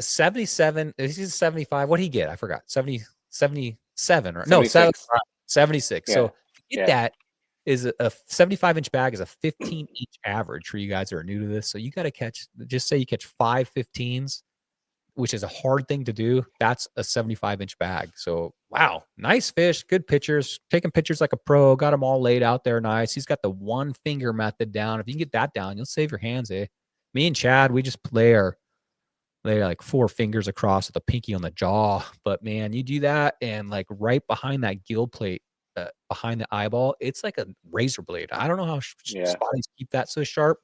77, this is 75. What did he get? I forgot. 77 or no, 76. Yeah. So get that is a 75-inch bag is a 15-inch average for you guys that are new to this. So you got to catch, just say you catch 5 15s, which is a hard thing to do. That's a 75-inch bag. So, wow, nice fish, good pictures, taking pictures like a pro, got them all laid out there nice. He's got the 1 finger method down. If you can get that down, you'll save your hands, eh? Me and Chad, we just lay like 4 fingers across with a pinky on the jaw. But, man, you do that and, like, right behind that gill plate, behind the eyeball, it's like a razor blade. I don't know how Spotties keep that so sharp,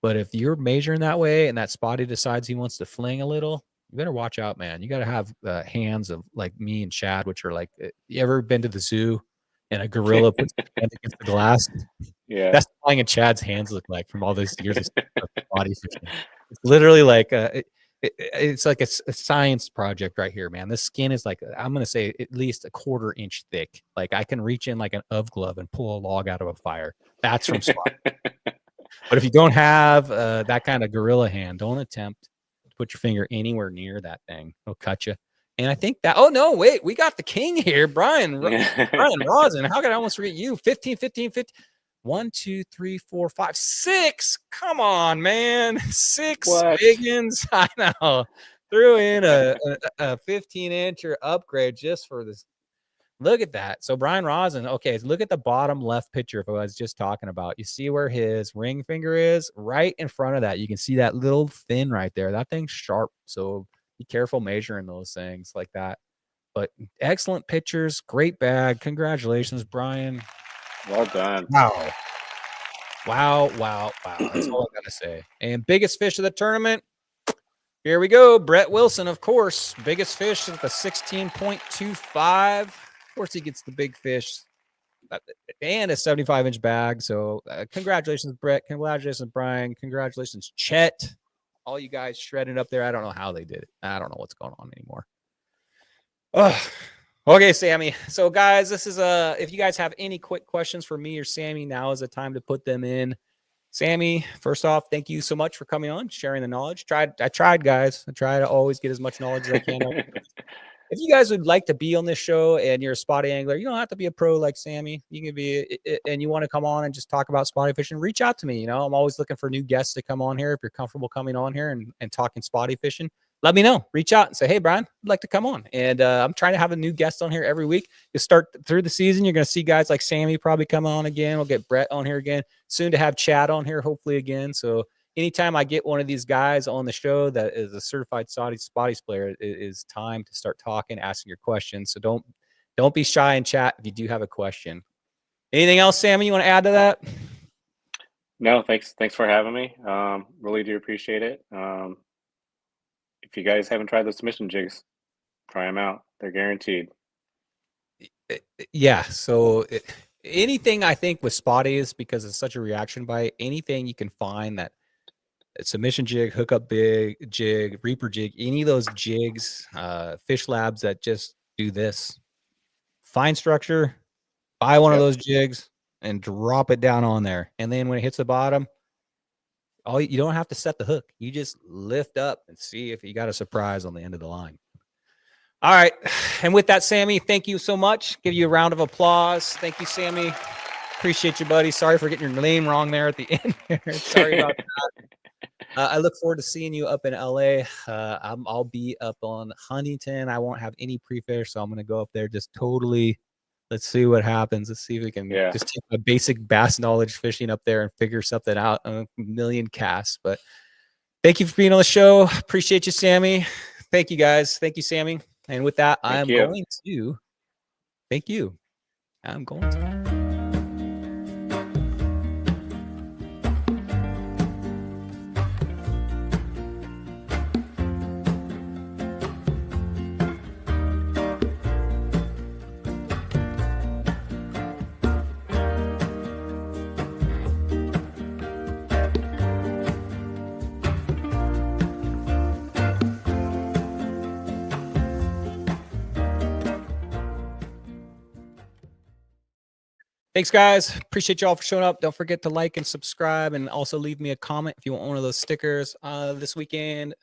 but if you're measuring that way and that Spotty decides he wants to fling a little, you better watch out, man. You got to have hands of like me and Chad, which are like, you ever been to the zoo and a gorilla puts his hand against the glass? Yeah. That's what flying in Chad's hands look like from all those years of body fishing. It's literally like, it's like a science project right here, man. This skin is like, I'm going to say at least a 1/4 inch thick. Like I can reach in like an UV glove and pull a log out of a fire. That's from Spotty. But if you don't have that kind of gorilla hand, don't attempt. put your finger anywhere near that thing. It'll cut you. And I think that, oh no, wait, we got the king here, Brian Rosin. How could I almost forget you? 15, 15, 15. 1, 2, 3, 4, 5, 6. Come on, man. 6 Biggins. I know. Threw in a 15-incher upgrade just for this. Look at that. So Brian Rosin, okay, look at the bottom left picture of what I was just talking about. You see where his ring finger is? Right in front of that. You can see that little fin right there. That thing's sharp. So be careful measuring those things like that. But excellent pictures. Great bag. Congratulations, Brian. Well done. Wow. Wow, wow, wow. That's all I got to say. And biggest fish of the tournament. Here we go. Brett Wilson, of course. Biggest fish at the 16.25. Of course, he gets the big fish and a 75-inch bag. So congratulations, Brett. Congratulations, Brian. Congratulations, Chet. All you guys shredding up there. I don't know how they did it. I don't know what's going on anymore. Okay, Sammy. So, guys, this is if you guys have any quick questions for me or Sammy, now is the time to put them in. Sammy, first off, thank you so much for coming on, sharing the knowledge. I tried, guys. I try to always get as much knowledge as I can. If you guys would like to be on this show and you're a spotty angler, you don't have to be a pro like Sammy. You can be, and you want to come on and just talk about spotty fishing, reach out to me. You know, I'm always looking for new guests to come on here. If you're comfortable coming on here and talking spotty fishing, let me know. Reach out and say, hey, Brian, I'd like to come on. And I'm trying to have a new guest on here every week. You start through the season, you're going to see guys like Sammy probably come on again. We'll get Brett on here again. Soon to have Chad on here, hopefully again. So anytime I get one of these guys on the show that is a certified spotty player, it is time to start talking, asking your questions. So don't be shy in chat if you do have a question. Anything else, Sammy, you want to add to that? No, thanks for having me. Really do appreciate it. If you guys haven't tried the submission jigs, try them out. They're guaranteed. Yeah. So anything I think with spotties, because it's such a reaction bite, anything you can find that submission jig, hookup jig, reaper jig, any of those jigs, fish labs that just do this, fine structure, buy one of those jigs and drop it down on there. And then when it hits the bottom, you don't have to set the hook. You just lift up and see if you got a surprise on the end of the line. All right. And with that, Sammy, thank you so much. Give you a round of applause. Thank you, Sammy. Appreciate you, buddy. Sorry for getting your name wrong there at the end. Sorry about that. I look forward to seeing you up in LA. I'll be up on Huntington. I won't have any pre-fish, so I'm going to go up there just totally. Let's see what happens. Let's see if we can just take a basic bass knowledge fishing up there and figure something out. A million casts. But thank you for being on the show. Appreciate you, Sammy. Thank you, guys. Thank you, Sammy. And with that, I'm going to thank you. I'm going to. Thanks, guys. Appreciate y'all for showing up. Don't forget to like and subscribe, and also leave me a comment if you want one of those stickers. This weekend,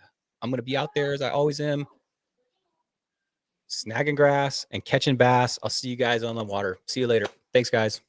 I'm going to be out there as I always am, snagging grass and catching bass. I'll see you guys on the water. See you later. Thanks, guys.